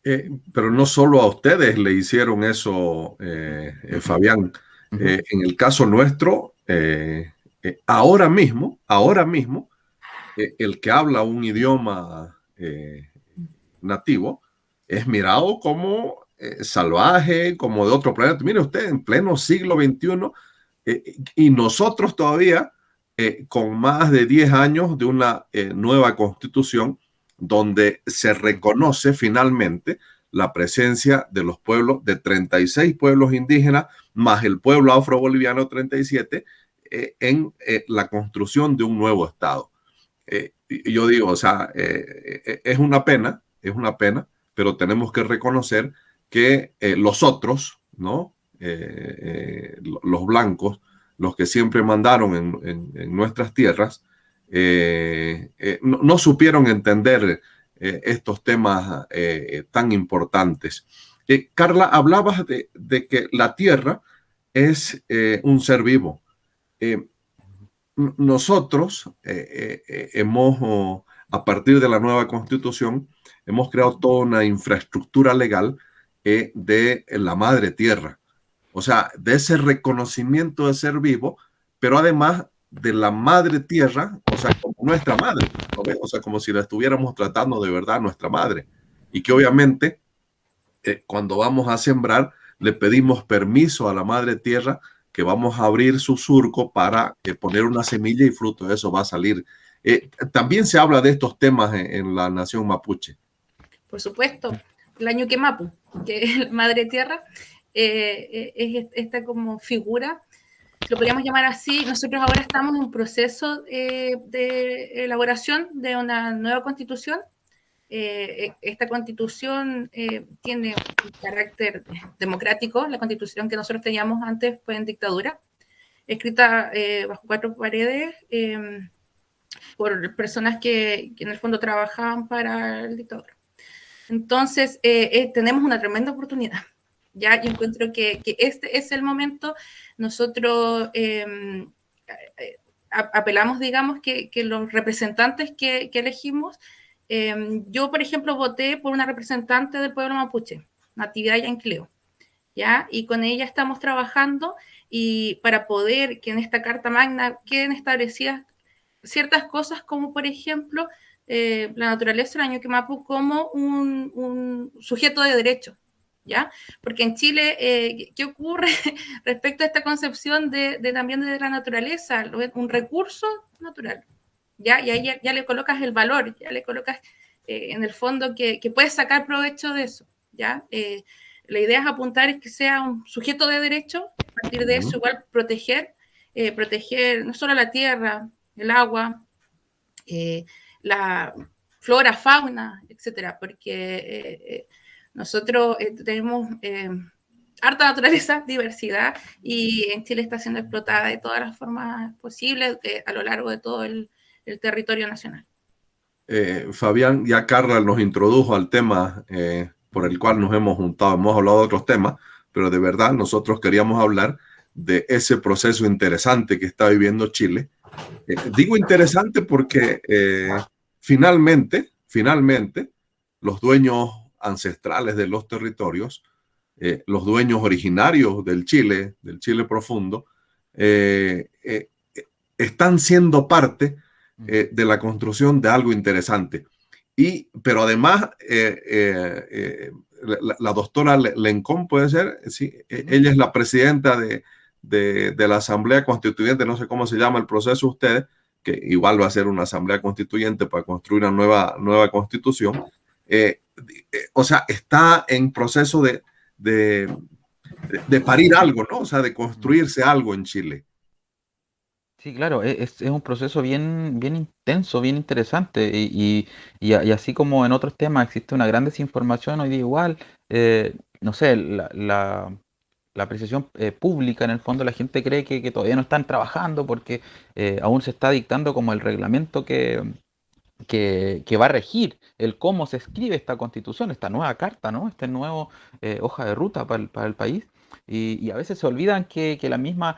Pero no solo a ustedes le hicieron eso, Fabián. En el caso nuestro, ahora mismo, el que habla un idioma nativo es mirado como salvaje, como de otro planeta. Mire usted, en pleno siglo XXI, y nosotros todavía, con más de 10 años de una nueva constitución, donde se reconoce finalmente la presencia de los pueblos, de 36 pueblos indígenas, más el pueblo afroboliviano 37, en la construcción de un nuevo Estado. Yo digo, o sea, es una pena, pero tenemos que reconocer que los otros, ¿no? Los blancos, los que siempre mandaron en nuestras tierras, no supieron entender estos temas tan importantes. Carla, hablabas de que la tierra es un ser vivo. Nosotros hemos, a partir de la nueva constitución, hemos creado toda una infraestructura legal de la madre tierra. O sea, de ese reconocimiento de ser vivo, pero además de la madre tierra, o sea, como nuestra madre, ¿no? O sea, como si la estuviéramos tratando de verdad nuestra madre. Y que obviamente, cuando vamos a sembrar, le pedimos permiso a la madre tierra, que vamos a abrir su surco para poner una semilla, y fruto de eso va a salir. También se habla de estos temas en la nación mapuche. Por supuesto, la Ñuque Mapu, que es madre tierra, es esta como figura, lo podríamos llamar así. Nosotros ahora estamos en un proceso de elaboración de una nueva constitución. Esta constitución tiene un carácter democrático. La constitución que nosotros teníamos antes fue en dictadura, escrita bajo 4 paredes por personas que en el fondo trabajaban para el dictador. Entonces, tenemos una tremenda oportunidad. Ya, yo encuentro que este es el momento. Nosotros apelamos, digamos, que los representantes que elegimos, yo, por ejemplo, voté por una representante del pueblo mapuche, Natividad Yanquileo, ¿ya? Y con ella estamos trabajando, y para poder que en esta Carta Magna queden establecidas ciertas cosas, como por ejemplo la naturaleza del Ñuque Mapu como un sujeto de derecho, ¿ya? Porque en Chile, ¿qué ocurre respecto a esta concepción también de la naturaleza? Un recurso natural, ¿ya? Y ahí ya le colocas el valor, ya le colocas en el fondo que puedes sacar provecho de eso, ¿ya? La idea es apuntar es que sea un sujeto de derecho, a partir de eso igual proteger proteger no solo la tierra, el agua, la flora, fauna, etcétera, porque nosotros tenemos harta naturaleza, diversidad, y en Chile está siendo explotada de todas las formas posibles a lo largo de todo el territorio nacional. Fabián, ya Carla nos introdujo al tema por el cual nos hemos juntado. Hemos hablado de otros temas, pero de verdad nosotros queríamos hablar de ese proceso interesante que está viviendo Chile. Digo interesante porque finalmente, los dueños ancestrales de los territorios, los dueños originarios del Chile profundo, están siendo parte de la construcción de algo interesante. Pero además, la doctora Lencón puede ser, sí, ella es la presidenta de la Asamblea Constituyente, no sé cómo se llama el proceso ustedes, que igual va a ser una Asamblea Constituyente para construir una nueva constitución. O sea, está en proceso de parir algo, ¿no? O sea, de construirse algo en Chile. Sí, claro, es un proceso bien intenso, bien interesante, y así como en otros temas existe una gran desinformación hoy día igual, no sé, la apreciación pública, en el fondo la gente cree que todavía no están trabajando porque aún se está dictando como el reglamento que va a regir el cómo se escribe esta constitución, esta nueva carta, ¿no? Este nuevo hoja de ruta para el país. Y a veces se olvidan que la misma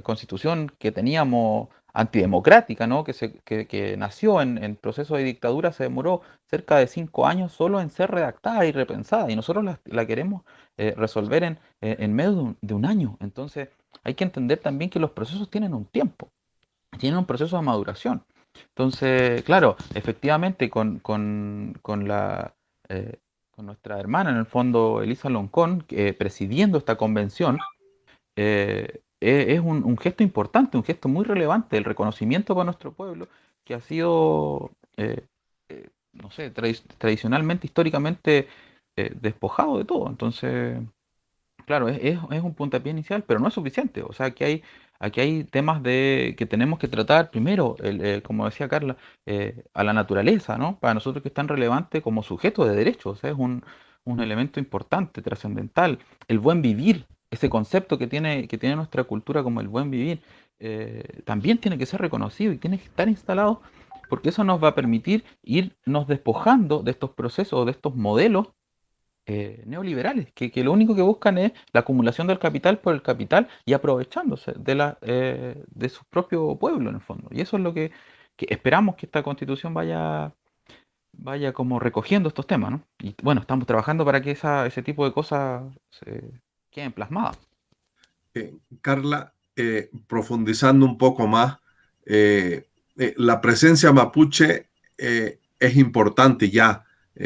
constitución que teníamos antidemocrática, ¿no? Que nació en proceso de dictadura, se demoró cerca de 5 años solo en ser redactada y repensada, y nosotros la queremos resolver en medio de un año. Entonces hay que entender también que los procesos tienen un tiempo, tienen un proceso de maduración. Entonces, claro, efectivamente con nuestra hermana, en el fondo, Elisa Loncón, presidiendo esta convención, es un gesto importante, un gesto muy relevante, el reconocimiento para nuestro pueblo, que ha sido, no sé, tradicionalmente, históricamente, despojado de todo. Entonces, claro, es un puntapié inicial, pero no es suficiente. O sea, aquí hay temas que tenemos que tratar primero, como decía Carla, a la naturaleza, ¿no? Para nosotros que es tan relevante como sujeto de derechos. O sea, es un elemento importante, trascendental. El buen vivir, ese concepto que tiene nuestra cultura como el buen vivir, también tiene que ser reconocido y tiene que estar instalado, porque eso nos va a permitir irnos despojando de estos procesos o de estos modelos neoliberales, que lo único que buscan es la acumulación del capital por el capital y aprovechándose de su propio pueblo en el fondo. Y eso es lo que esperamos que esta constitución vaya como recogiendo estos temas, ¿no? Y bueno, estamos trabajando para que ese tipo de cosas queden plasmadas. Carla, profundizando un poco más, la presencia mapuche es importante ya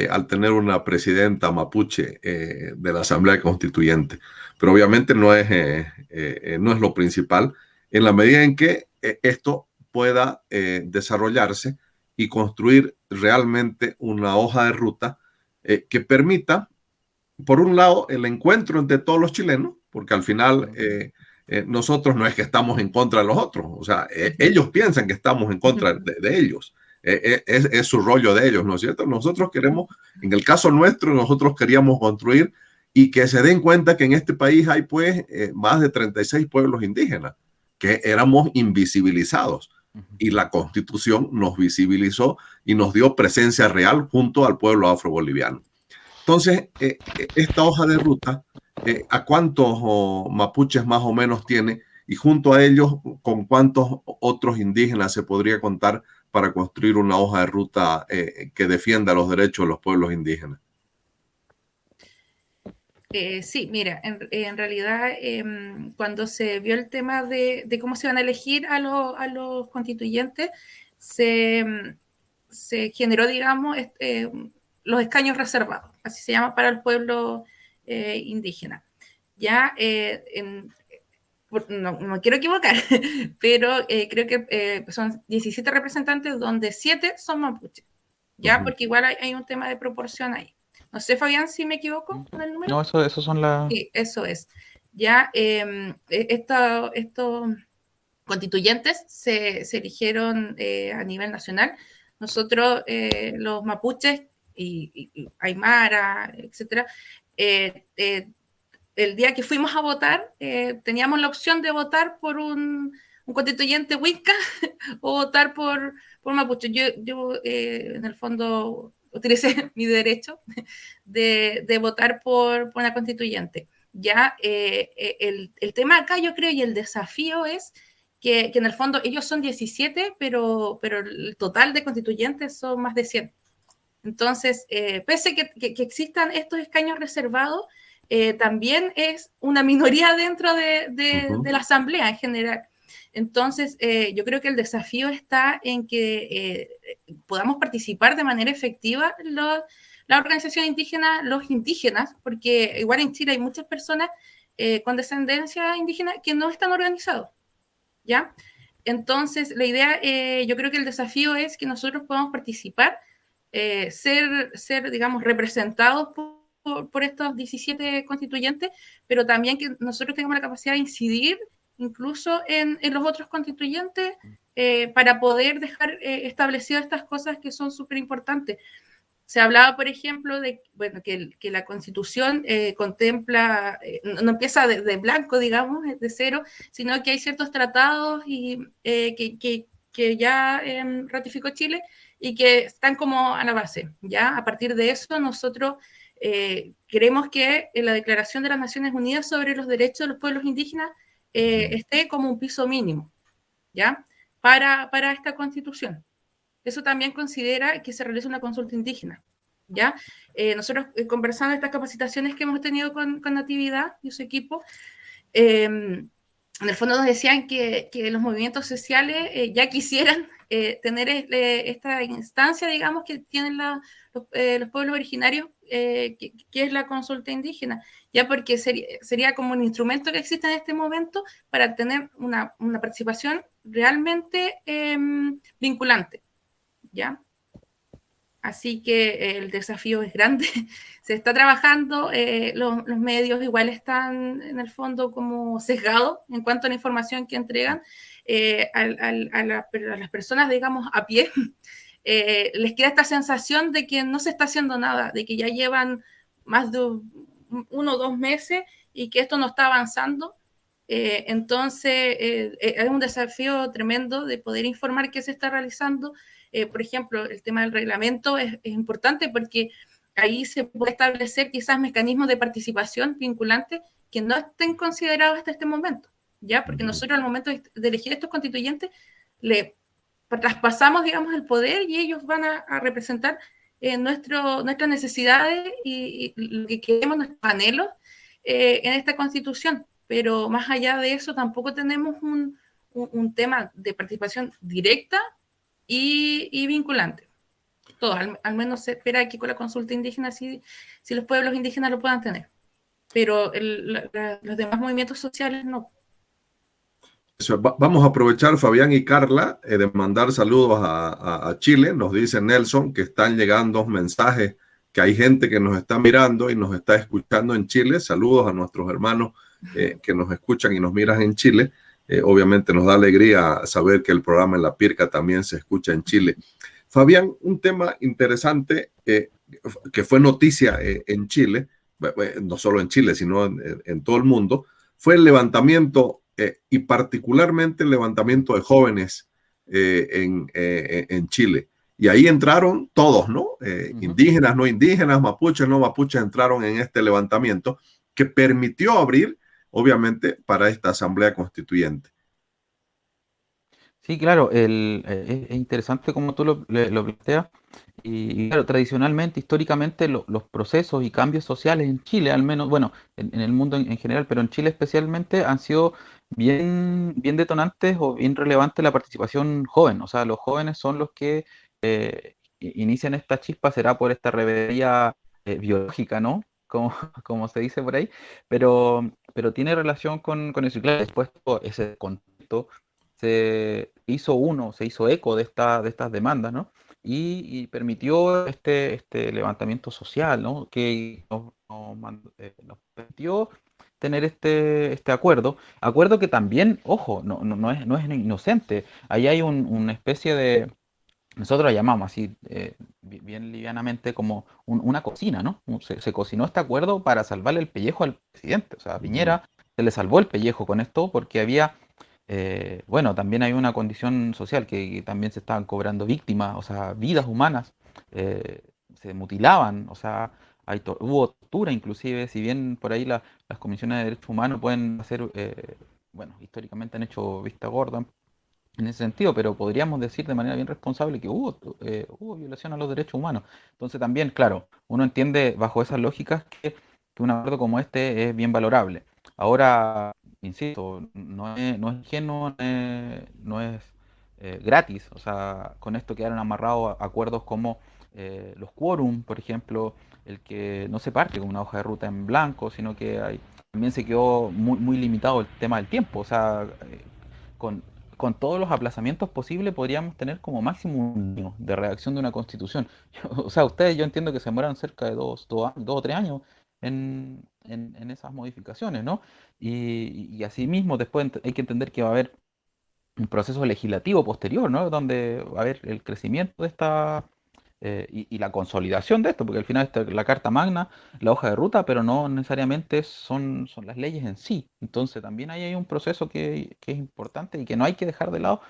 al tener una presidenta mapuche de la Asamblea Constituyente, pero obviamente no es lo principal, en la medida en que esto pueda desarrollarse y construir realmente una hoja de ruta que permita, por un lado, el encuentro entre todos los chilenos, porque al final nosotros no es que estamos en contra de los otros, o sea, ellos piensan que estamos en contra de ellos. Es su rollo de ellos, ¿no es cierto? Nosotros queremos, en el caso nuestro, nosotros queríamos construir y que se den cuenta que en este país hay pues más de 36 pueblos indígenas, que éramos invisibilizados. Y la Constitución nos visibilizó y nos dio presencia real junto al pueblo afroboliviano. Entonces, esta hoja de ruta, ¿a cuántos mapuches más o menos tiene? Y junto a ellos, ¿con cuántos otros indígenas se podría contar para construir una hoja de ruta que defienda los derechos de los pueblos indígenas? Sí, mira, en realidad cuando se vio el tema de cómo se van a elegir a los constituyentes, se generó, digamos, los escaños reservados, así se llama para el pueblo indígena. Ya, no me quiero equivocar, pero creo que son 17 representantes donde 7 son mapuches, ¿ya? Porque igual hay un tema de proporción ahí. No sé, Fabián, si me equivoco con el número. No, eso son las... Sí, eso es. Ya, estos constituyentes se eligieron a nivel nacional. Nosotros, los mapuches y Aymara, etcétera, el día que fuimos a votar, teníamos la opción de votar por un constituyente Huinca o votar por mapuche. Yo en el fondo, utilicé mi derecho de votar por una constituyente. Ya, el tema acá, yo creo, y el desafío es que en el fondo ellos son 17, pero el total de constituyentes son más de 100. Entonces, pese a que existan estos escaños reservados, también es una minoría dentro de la Asamblea en general. Entonces, yo creo que el desafío está en que podamos participar de manera efectiva la organización indígena, los indígenas, porque igual en Chile hay muchas personas con descendencia indígena que no están organizados, ¿ya? Entonces, la idea, yo creo que el desafío es que nosotros podamos participar, ser, digamos, representados por estos 17 constituyentes, pero también que nosotros tengamos la capacidad de incidir incluso en los otros constituyentes para poder dejar establecidas estas cosas que son súper importantes. Se hablaba, por ejemplo, de bueno, que la Constitución contempla, no empieza de blanco, digamos, de cero, sino que hay ciertos tratados que ya ratificó Chile y que están como a la base. ¿Ya? A partir de eso, nosotros queremos que la Declaración de las Naciones Unidas sobre los Derechos de los Pueblos Indígenas esté como un piso mínimo, ¿ya? Para esta Constitución. Eso también considera que se realice una consulta indígena, ¿ya? Nosotros conversando estas capacitaciones que hemos tenido con Natividad y su equipo, en el fondo nos decían que los movimientos sociales ya quisieran tener esta instancia, digamos, que tienen los pueblos originarios, que es la consulta indígena, ya porque sería como un instrumento que existe en este momento para tener una participación realmente vinculante, ¿ya? Así que el desafío es grande, se está trabajando, los medios igual están en el fondo como sesgados en cuanto a la información que entregan a las personas, digamos, a pie. Les queda esta sensación de que no se está haciendo nada, de que ya llevan más de 1 o 2 meses y que esto no está avanzando. Entonces, es un desafío tremendo de poder informar qué se está realizando. Por ejemplo, el tema del reglamento es importante porque ahí se puede establecer quizás mecanismos de participación vinculantes que no estén considerados hasta este momento, ¿ya? Porque nosotros al momento de elegir estos constituyentes le traspasamos, digamos, el poder y ellos van a representar nuestras necesidades y lo que queremos, nuestros anhelos en esta Constitución. Pero más allá de eso, tampoco tenemos un tema de participación directa y vinculante. Todo, al menos se espera que con la consulta indígena si los pueblos indígenas lo puedan tener. Pero los demás movimientos sociales no. Vamos a aprovechar, Fabián y Carla, de mandar saludos a Chile. Nos dice Nelson que están llegando mensajes, que hay gente que nos está mirando y nos está escuchando en Chile. Saludos a nuestros hermanos que nos escuchan y nos miran en Chile. Obviamente nos da alegría saber que el programa En la Pirca también se escucha en Chile. Fabián, un tema interesante que fue noticia en Chile, no solo en Chile, sino en todo el mundo, fue el levantamiento y particularmente el levantamiento de jóvenes en Chile. Y ahí entraron todos, ¿no? Indígenas, no indígenas, mapuches, no mapuches, entraron en este levantamiento que permitió abrir, obviamente, para esta Asamblea Constituyente. Sí, claro, es interesante como tú lo planteas. Y claro, tradicionalmente, históricamente, los procesos y cambios sociales en Chile, al menos, bueno, en el mundo en general, pero en Chile especialmente, han sido bien detonantes o bien relevantes la participación joven. O sea, los jóvenes son los que inician esta chispa, será por esta rebeldía biológica, ¿no? Como se dice por ahí, pero tiene relación con eso. Y claro, después todo ese contexto se hizo eco de estas demandas, ¿no? Y permitió este levantamiento social, ¿no? Que nos permitió tener este acuerdo. Acuerdo que también, ojo, no es inocente. Ahí hay una especie de, nosotros lo llamamos así, bien livianamente, como una cocina, ¿no? Se cocinó este acuerdo para salvarle el pellejo al presidente. O sea, a Piñera se le salvó el pellejo con esto porque había, bueno, también hay una condición social que también se estaban cobrando víctimas, o sea, vidas humanas, eh, se mutilaban, o sea, hubo tortura inclusive, si bien por ahí las comisiones de derechos humanos pueden hacer, bueno, históricamente han hecho vista gorda en ese sentido, pero podríamos decir de manera bien responsable que hubo violación a los derechos humanos. Entonces también, claro, uno entiende bajo esas lógicas que un acuerdo como este es bien valorable. Ahora, insisto, no es ingenuo, no es gratis. O sea, con esto quedaron amarrados acuerdos como los quórum, por ejemplo, el que no se parte con una hoja de ruta en blanco, sino que también se quedó muy limitado el tema del tiempo. O sea, con, con todos los aplazamientos posibles podríamos tener como máximo un año de redacción de una constitución. O sea, ustedes yo entiendo que se demoraron cerca de dos o 3 años en esas modificaciones, ¿no? Y asimismo después hay que entender que va a haber un proceso legislativo posterior, ¿no? Donde va a haber el crecimiento de esta y la consolidación de esto, porque al final está la Carta Magna, la hoja de ruta, pero no necesariamente son las leyes en sí. Entonces también ahí hay un proceso que es importante y que no hay que dejar de lado.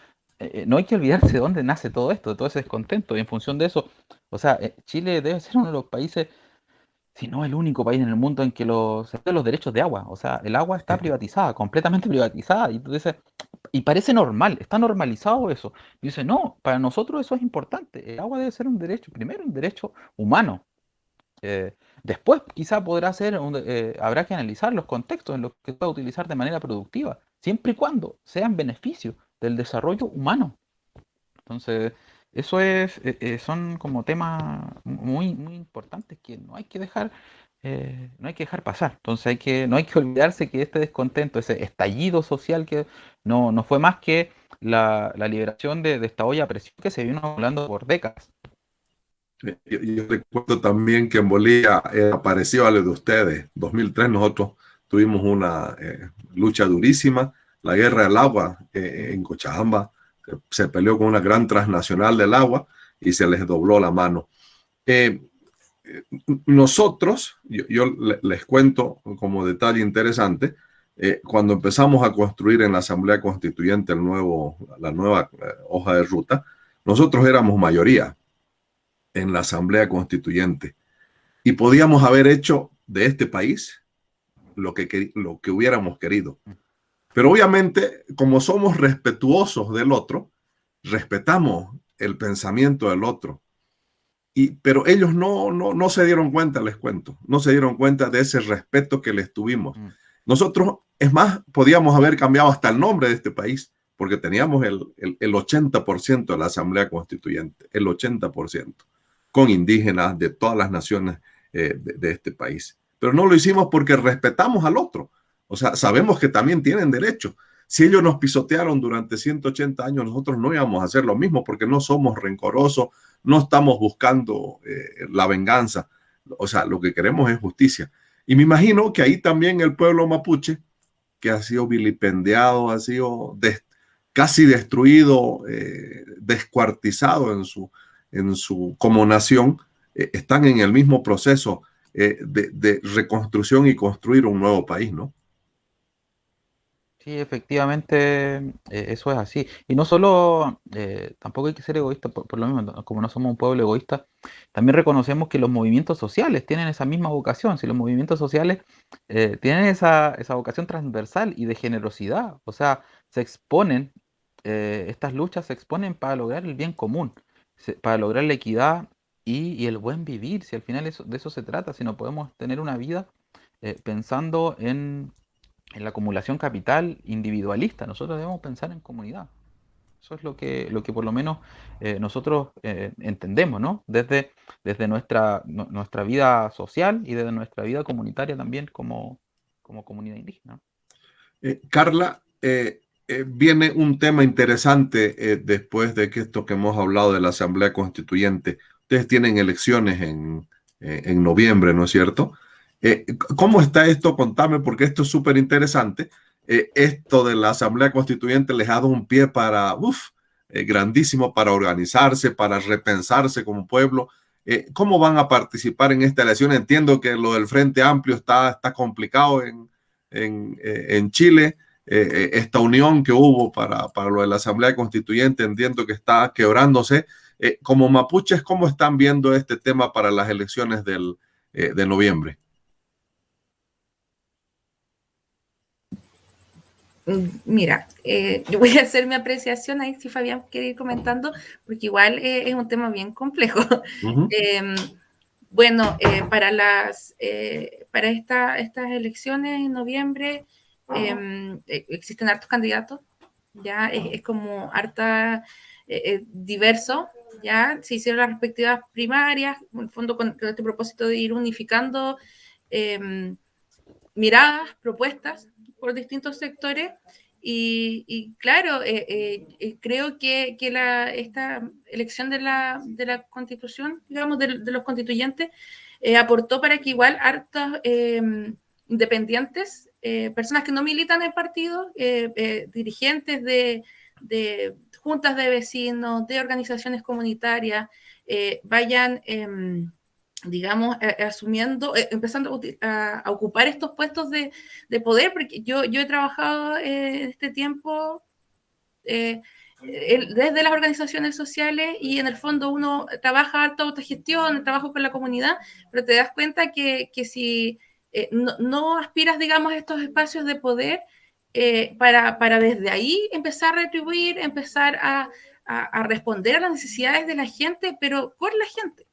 No hay que olvidarse de dónde nace todo esto, de todo ese descontento, y en función de eso, o sea, Chile debe ser uno de los países, si no el único país en el mundo en que se de los derechos de agua. O sea, el agua está privatizada, completamente privatizada. Y tú dices, y parece normal, está normalizado eso. Y dice, no, para nosotros eso es importante. El agua debe ser un derecho, primero un derecho humano. Después quizá habrá que analizar los contextos en los que se pueda utilizar de manera productiva, siempre y cuando sea en beneficio del desarrollo humano. Entonces, son como temas muy importantes que no hay que dejar pasar. Entonces no hay que olvidarse que este descontento, ese estallido social que no fue más que la liberación de esta olla a presión que se vino hablando por décadas. Yo recuerdo también que en Bolivia apareció a lo de ustedes. 2003 nosotros tuvimos una lucha durísima, la guerra del agua en Cochabamba. Se peleó con una gran transnacional del agua y se les dobló la mano. Nosotros, yo les cuento como detalle interesante, cuando empezamos a construir en la Asamblea Constituyente la nueva hoja de ruta, nosotros éramos mayoría en la Asamblea Constituyente y podíamos haber hecho de este país lo que hubiéramos querido. Pero obviamente, como somos respetuosos del otro, respetamos el pensamiento del otro. Pero ellos no se dieron cuenta, les cuento, no se dieron cuenta de ese respeto que les tuvimos. Nosotros, es más, podíamos haber cambiado hasta el nombre de este país, porque teníamos el 80% de la Asamblea Constituyente, el 80%, con indígenas de todas las naciones de este país. Pero no lo hicimos porque respetamos al otro. O sea, sabemos que también tienen derecho. Si ellos nos pisotearon durante 180 años, nosotros no íbamos a hacer lo mismo porque no somos rencorosos, no estamos buscando la venganza. O sea, lo que queremos es justicia. Y me imagino que ahí también el pueblo mapuche, que ha sido vilipendiado, ha sido casi destruido, descuartizado como nación, están en el mismo proceso de reconstrucción y construir un nuevo país, ¿no? Sí, efectivamente, eso es así. Y no solo, tampoco hay que ser egoísta por lo mismo, como no somos un pueblo egoísta, también reconocemos que los movimientos sociales tienen esa misma vocación. Si los movimientos sociales tienen esa vocación transversal y de generosidad, o sea, estas luchas se exponen para lograr el bien común, para lograr la equidad y el buen vivir. Si al final de eso se trata, si no podemos tener una vida pensando en la acumulación capital individualista, nosotros debemos pensar en comunidad. Eso es lo que por lo menos nosotros entendemos, ¿no? Desde nuestra vida social y desde nuestra vida comunitaria también como comunidad indígena. Carla, viene un tema interesante después de esto que hemos hablado de la Asamblea Constituyente. Ustedes tienen elecciones en noviembre, ¿no es cierto? ¿Cómo está esto? Contame, porque esto es súper interesante. Esto de la Asamblea Constituyente les ha dado un pie para, grandísimo, para organizarse, para repensarse como pueblo. ¿Cómo van a participar en esta elección? Entiendo que lo del Frente Amplio está complicado en Chile. Esta unión que hubo para lo de la Asamblea Constituyente, entiendo que está quebrándose. Como mapuches, ¿cómo están viendo este tema para las elecciones de noviembre? Mira, yo voy a hacer mi apreciación ahí, si Fabián quiere ir comentando, porque igual es un tema bien complejo. Uh-huh. Bueno, para estas elecciones en noviembre existen hartos candidatos, ya es como diverso, ya se hicieron las respectivas primarias, en el fondo con este propósito de ir unificando miradas, propuestas por distintos sectores y claro, creo que esta elección de la Constitución, digamos, de los constituyentes, aportó para que igual hartos independientes, personas que no militan en partidos, dirigentes de juntas de vecinos, de organizaciones comunitarias, vayan digamos, asumiendo, empezando a ocupar estos puestos de poder, porque yo he trabajado en este tiempo desde las organizaciones sociales y en el fondo uno trabaja harta autogestión, trabajo con la comunidad, pero te das cuenta que si no aspiras, digamos, a estos espacios de poder, para desde ahí empezar a retribuir, empezar a responder a las necesidades de la gente, pero por la gente.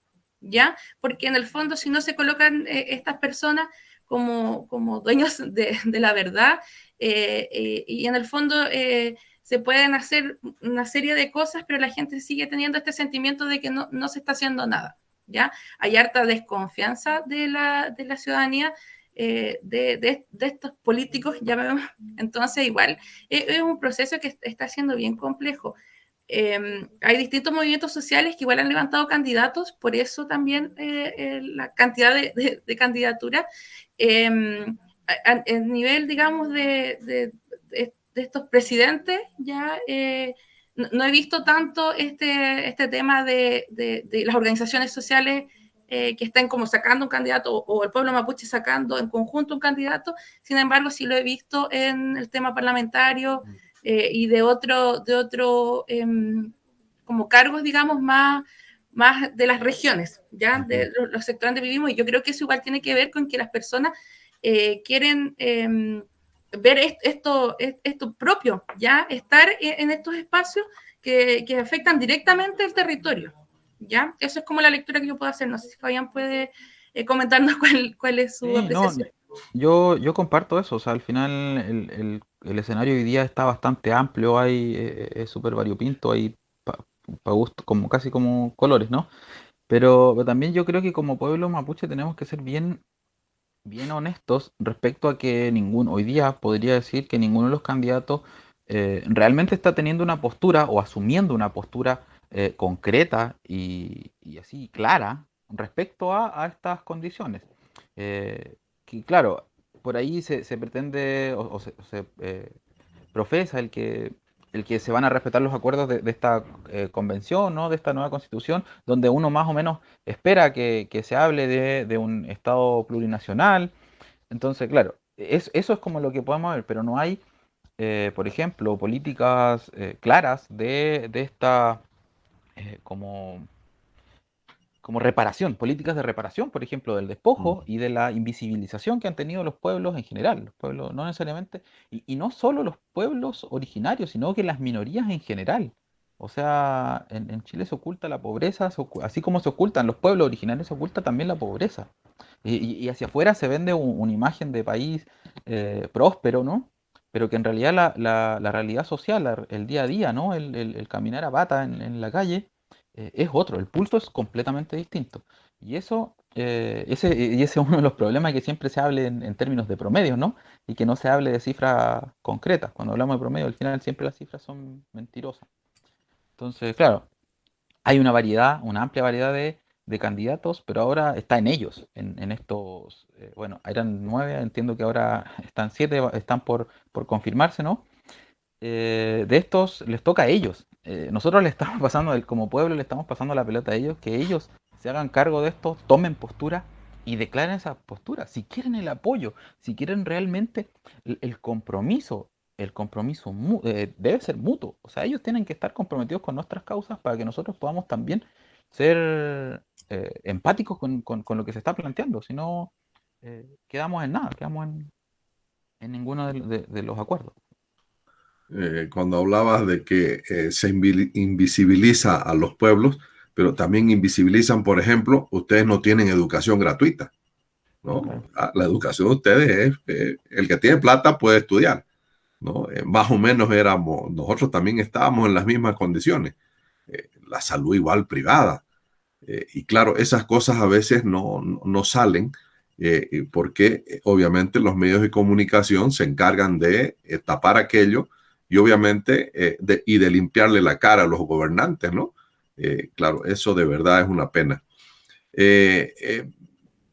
¿Ya? Porque en el fondo, si no se colocan estas personas como dueños de la verdad, y en el fondo se pueden hacer una serie de cosas, pero la gente sigue teniendo este sentimiento de que no se está haciendo nada, ¿ya? Hay harta desconfianza de la ciudadanía de estos políticos, ya vemos. Entonces, igual, es un proceso que está siendo bien complejo. Hay distintos movimientos sociales que igual han levantado candidatos, por eso también la cantidad de candidaturas. A nivel, digamos, de estos presidentes, ya no he visto tanto este tema de las organizaciones sociales que estén como sacando un candidato o el pueblo mapuche sacando en conjunto un candidato. Sin embargo, sí lo he visto en el tema parlamentario y de otro como cargos, digamos, más de las regiones, ¿ya? De los sectores donde vivimos, y yo creo que eso igual tiene que ver con que las personas quieren ver esto propio, ¿ya? Estar en estos espacios que afectan directamente el territorio, ¿ya? Eso es como la lectura que yo puedo hacer. No sé si Fabián puede comentarnos cuál es su apreciación. No, yo comparto eso. O sea, al final el escenario hoy día está bastante amplio, es súper variopinto, hay para gusto, como casi como colores, ¿no? Pero también yo creo que como pueblo mapuche tenemos que ser bien honestos respecto a que hoy día podría decir que ninguno de los candidatos realmente está teniendo una postura o asumiendo una postura concreta y así clara respecto a estas condiciones. Que claro, por ahí se pretende o se profesa el que se van a respetar los acuerdos de esta convención, ¿no? De esta nueva constitución, donde uno más o menos espera que se hable de un Estado plurinacional. Entonces, claro, eso es como lo que podemos ver, pero no hay, por ejemplo, políticas claras de esta como reparación, políticas de reparación, por ejemplo, del despojo y de la invisibilización que han tenido los pueblos en general, los pueblos no necesariamente, y no solo los pueblos originarios, sino que las minorías en general. O sea, en Chile se oculta la pobreza, así como se ocultan los pueblos originarios, se oculta también la pobreza. Y hacia afuera se vende una imagen de país próspero, ¿no? Pero que en realidad la realidad social, el día a día, ¿no? El caminar a pata en la calle, es otro, el pulso es completamente distinto. Y ese es uno de los problemas, que siempre se hable en términos de promedios, ¿no? Y que no se hable de cifras concretas. Cuando hablamos de promedio, al final siempre las cifras son mentirosas. Entonces, claro, hay una amplia variedad de candidatos, pero ahora está en ellos, en estos, bueno, eran 9, entiendo que ahora están 7, están por confirmarse, ¿no? De estos les toca a ellos. Nosotros le estamos pasando, como pueblo, le estamos pasando la pelota a ellos, que ellos se hagan cargo de esto, tomen postura y declaren esa postura. Si quieren el apoyo, si quieren realmente el compromiso, debe ser mutuo. O sea, ellos tienen que estar comprometidos con nuestras causas para que nosotros podamos también ser empáticos con lo que se está planteando. Si no, quedamos en nada, quedamos en ninguno de los acuerdos. Cuando hablabas de que se invisibiliza a los pueblos, pero también invisibilizan, por ejemplo, ustedes no tienen educación gratuita, ¿no? Okay. La educación de ustedes es, el que tiene plata puede estudiar, ¿no? Más o menos nosotros también estábamos en las mismas condiciones. La salud igual privada. Y claro, esas cosas a veces no salen porque obviamente los medios de comunicación se encargan de tapar aquello y obviamente de limpiarle la cara a los gobernantes, ¿no? Claro, eso de verdad es una pena.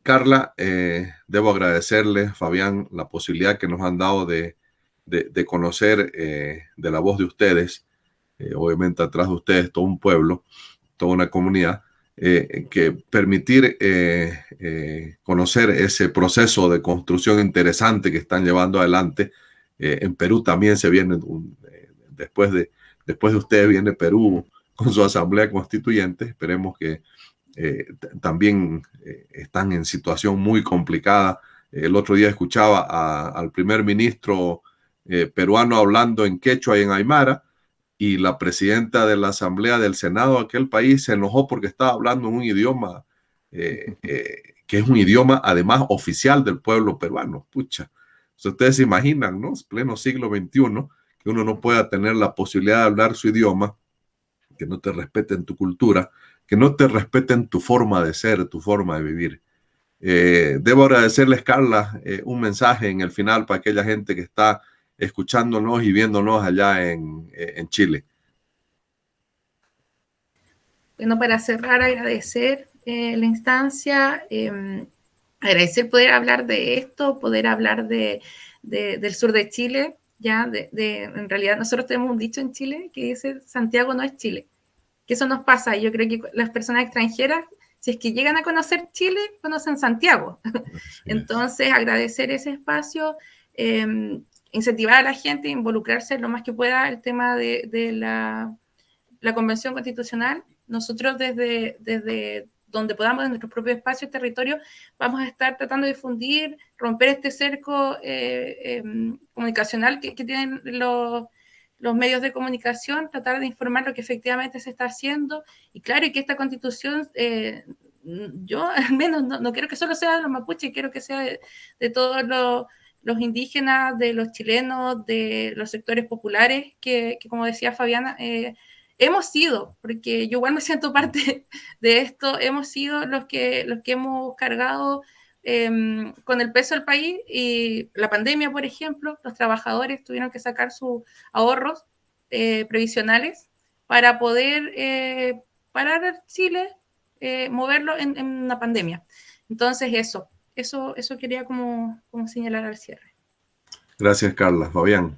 Carla, debo agradecerle, Fabián, la posibilidad que nos han dado de conocer de la voz de ustedes. Obviamente atrás de ustedes todo un pueblo, toda una comunidad, que permitir conocer ese proceso de construcción interesante que están llevando adelante. En Perú también se viene, después de ustedes viene Perú con su asamblea constituyente. Esperemos que también están en situación muy complicada. El otro día escuchaba al primer ministro peruano hablando en quechua y en aymara, y la presidenta de la asamblea del Senado de aquel país se enojó porque estaba hablando en un idioma que es un idioma además oficial del pueblo peruano. Pucha. Si ustedes se imaginan, ¿no? Pleno siglo XXI, que uno no pueda tener la posibilidad de hablar su idioma, que no te respeten tu cultura, que no te respeten tu forma de ser, tu forma de vivir. Debo agradecerles, Carla, un mensaje en el final para aquella gente que está escuchándonos y viéndonos allá en Chile. Bueno, para cerrar, agradecer la instancia, agradecer poder hablar de esto, poder hablar del sur de Chile. Ya, en realidad nosotros tenemos un dicho en Chile que dice Santiago no es Chile, que eso nos pasa. Yo creo que las personas extranjeras, si es que llegan a conocer Chile, conocen Santiago. Entonces, agradecer ese espacio, incentivar a la gente a involucrarse lo más que pueda el tema de la Convención Constitucional. Nosotros desde donde podamos, en nuestro propio espacio y territorio, vamos a estar tratando de difundir, romper este cerco comunicacional que tienen los medios de comunicación, tratar de informar lo que efectivamente se está haciendo. Y claro, y que esta Constitución, yo al menos no quiero que solo sea de los mapuches, quiero que sea de todos los indígenas, de los chilenos, de los sectores populares, que como decía Fabiana, hemos sido, porque yo igual me siento parte de esto, hemos sido los que hemos cargado con el peso del país. Y la pandemia, por ejemplo, los trabajadores tuvieron que sacar sus ahorros previsionales para poder parar a Chile, moverlo en una pandemia. Entonces eso quería como señalar al cierre. Gracias, Carla. Fabián.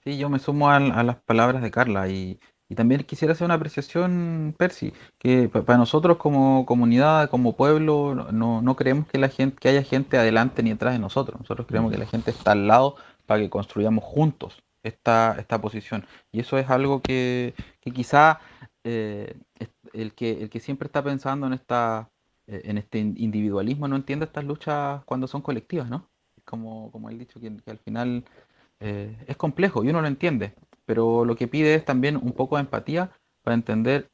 Sí, yo me sumo a las palabras de Carla y también quisiera hacer una apreciación, Percy, que para nosotros como comunidad, como pueblo, no creemos que haya gente adelante ni atrás de nosotros. Nosotros creemos que la gente está al lado para que construyamos juntos esta posición. Y eso es algo que quizá el que siempre está pensando en este individualismo no entiende estas luchas cuando son colectivas, ¿no? Como el dicho que al final es complejo y uno lo entiende. Pero lo que pide es también un poco de empatía para entender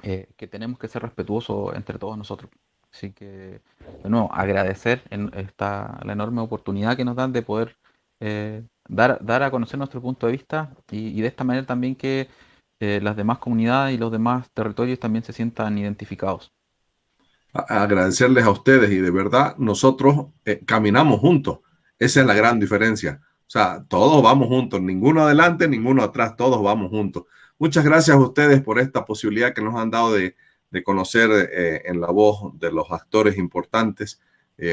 que tenemos que ser respetuosos entre todos nosotros. Así que, de nuevo, agradecer la enorme oportunidad que nos dan de poder dar a conocer nuestro punto de vista y de esta manera también que las demás comunidades y los demás territorios también se sientan identificados. Agradecerles a ustedes y de verdad nosotros caminamos juntos. Esa es la gran diferencia. O sea, todos vamos juntos, ninguno adelante, ninguno atrás, todos vamos juntos. Muchas gracias a ustedes por esta posibilidad que nos han dado de de conocer en la voz de los actores importantes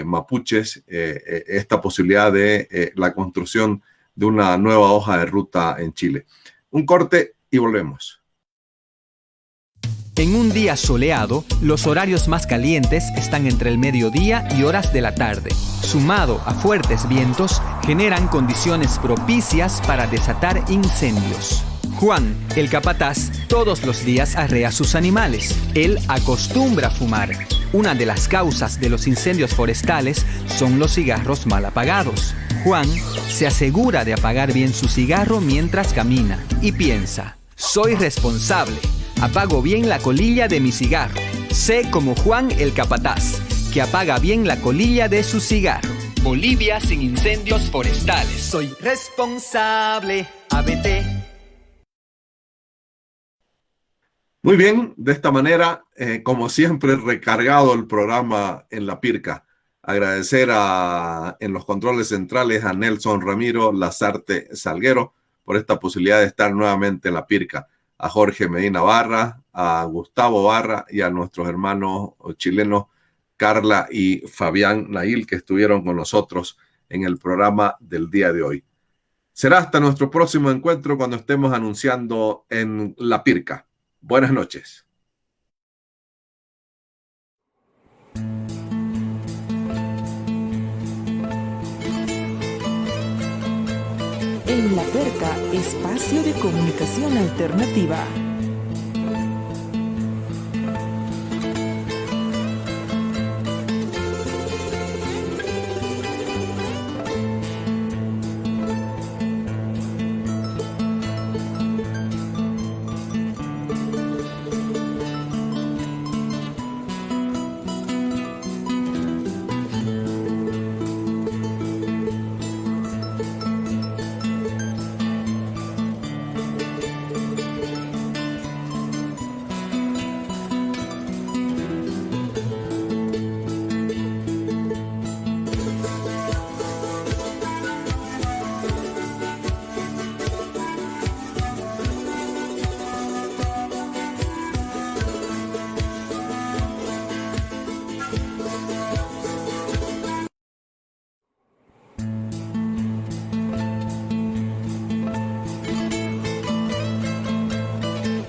mapuches esta posibilidad de la construcción de una nueva hoja de ruta en Chile. Un corte y volvemos. En un día soleado, los horarios más calientes están entre el mediodía y horas de la tarde. Sumado a fuertes vientos, generan condiciones propicias para desatar incendios. Juan, el capataz, todos los días arrea sus animales. Él acostumbra a fumar. Una de las causas de los incendios forestales son los cigarros mal apagados. Juan se asegura de apagar bien su cigarro mientras camina y piensa: soy responsable. Apago bien la colilla de mi cigarro. Sé como Juan el capataz, que apaga bien la colilla de su cigarro. Bolivia sin incendios forestales. Soy responsable. ABT. Muy bien, de esta manera, como siempre, recargado el programa en la Pirca. Agradecer en los controles centrales a Nelson Ramiro Lazarte Salguero por esta posibilidad de estar nuevamente en la Pirca. A Jorge Medina Barra, a Gustavo Barra y a nuestros hermanos chilenos Carla y Fabián Nail, que estuvieron con nosotros en el programa del día de hoy. Será hasta nuestro próximo encuentro cuando estemos anunciando en la Pirca. Buenas noches. En La Perca, espacio de comunicación alternativa.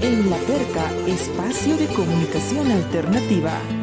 En La Perca, espacio de comunicación alternativa.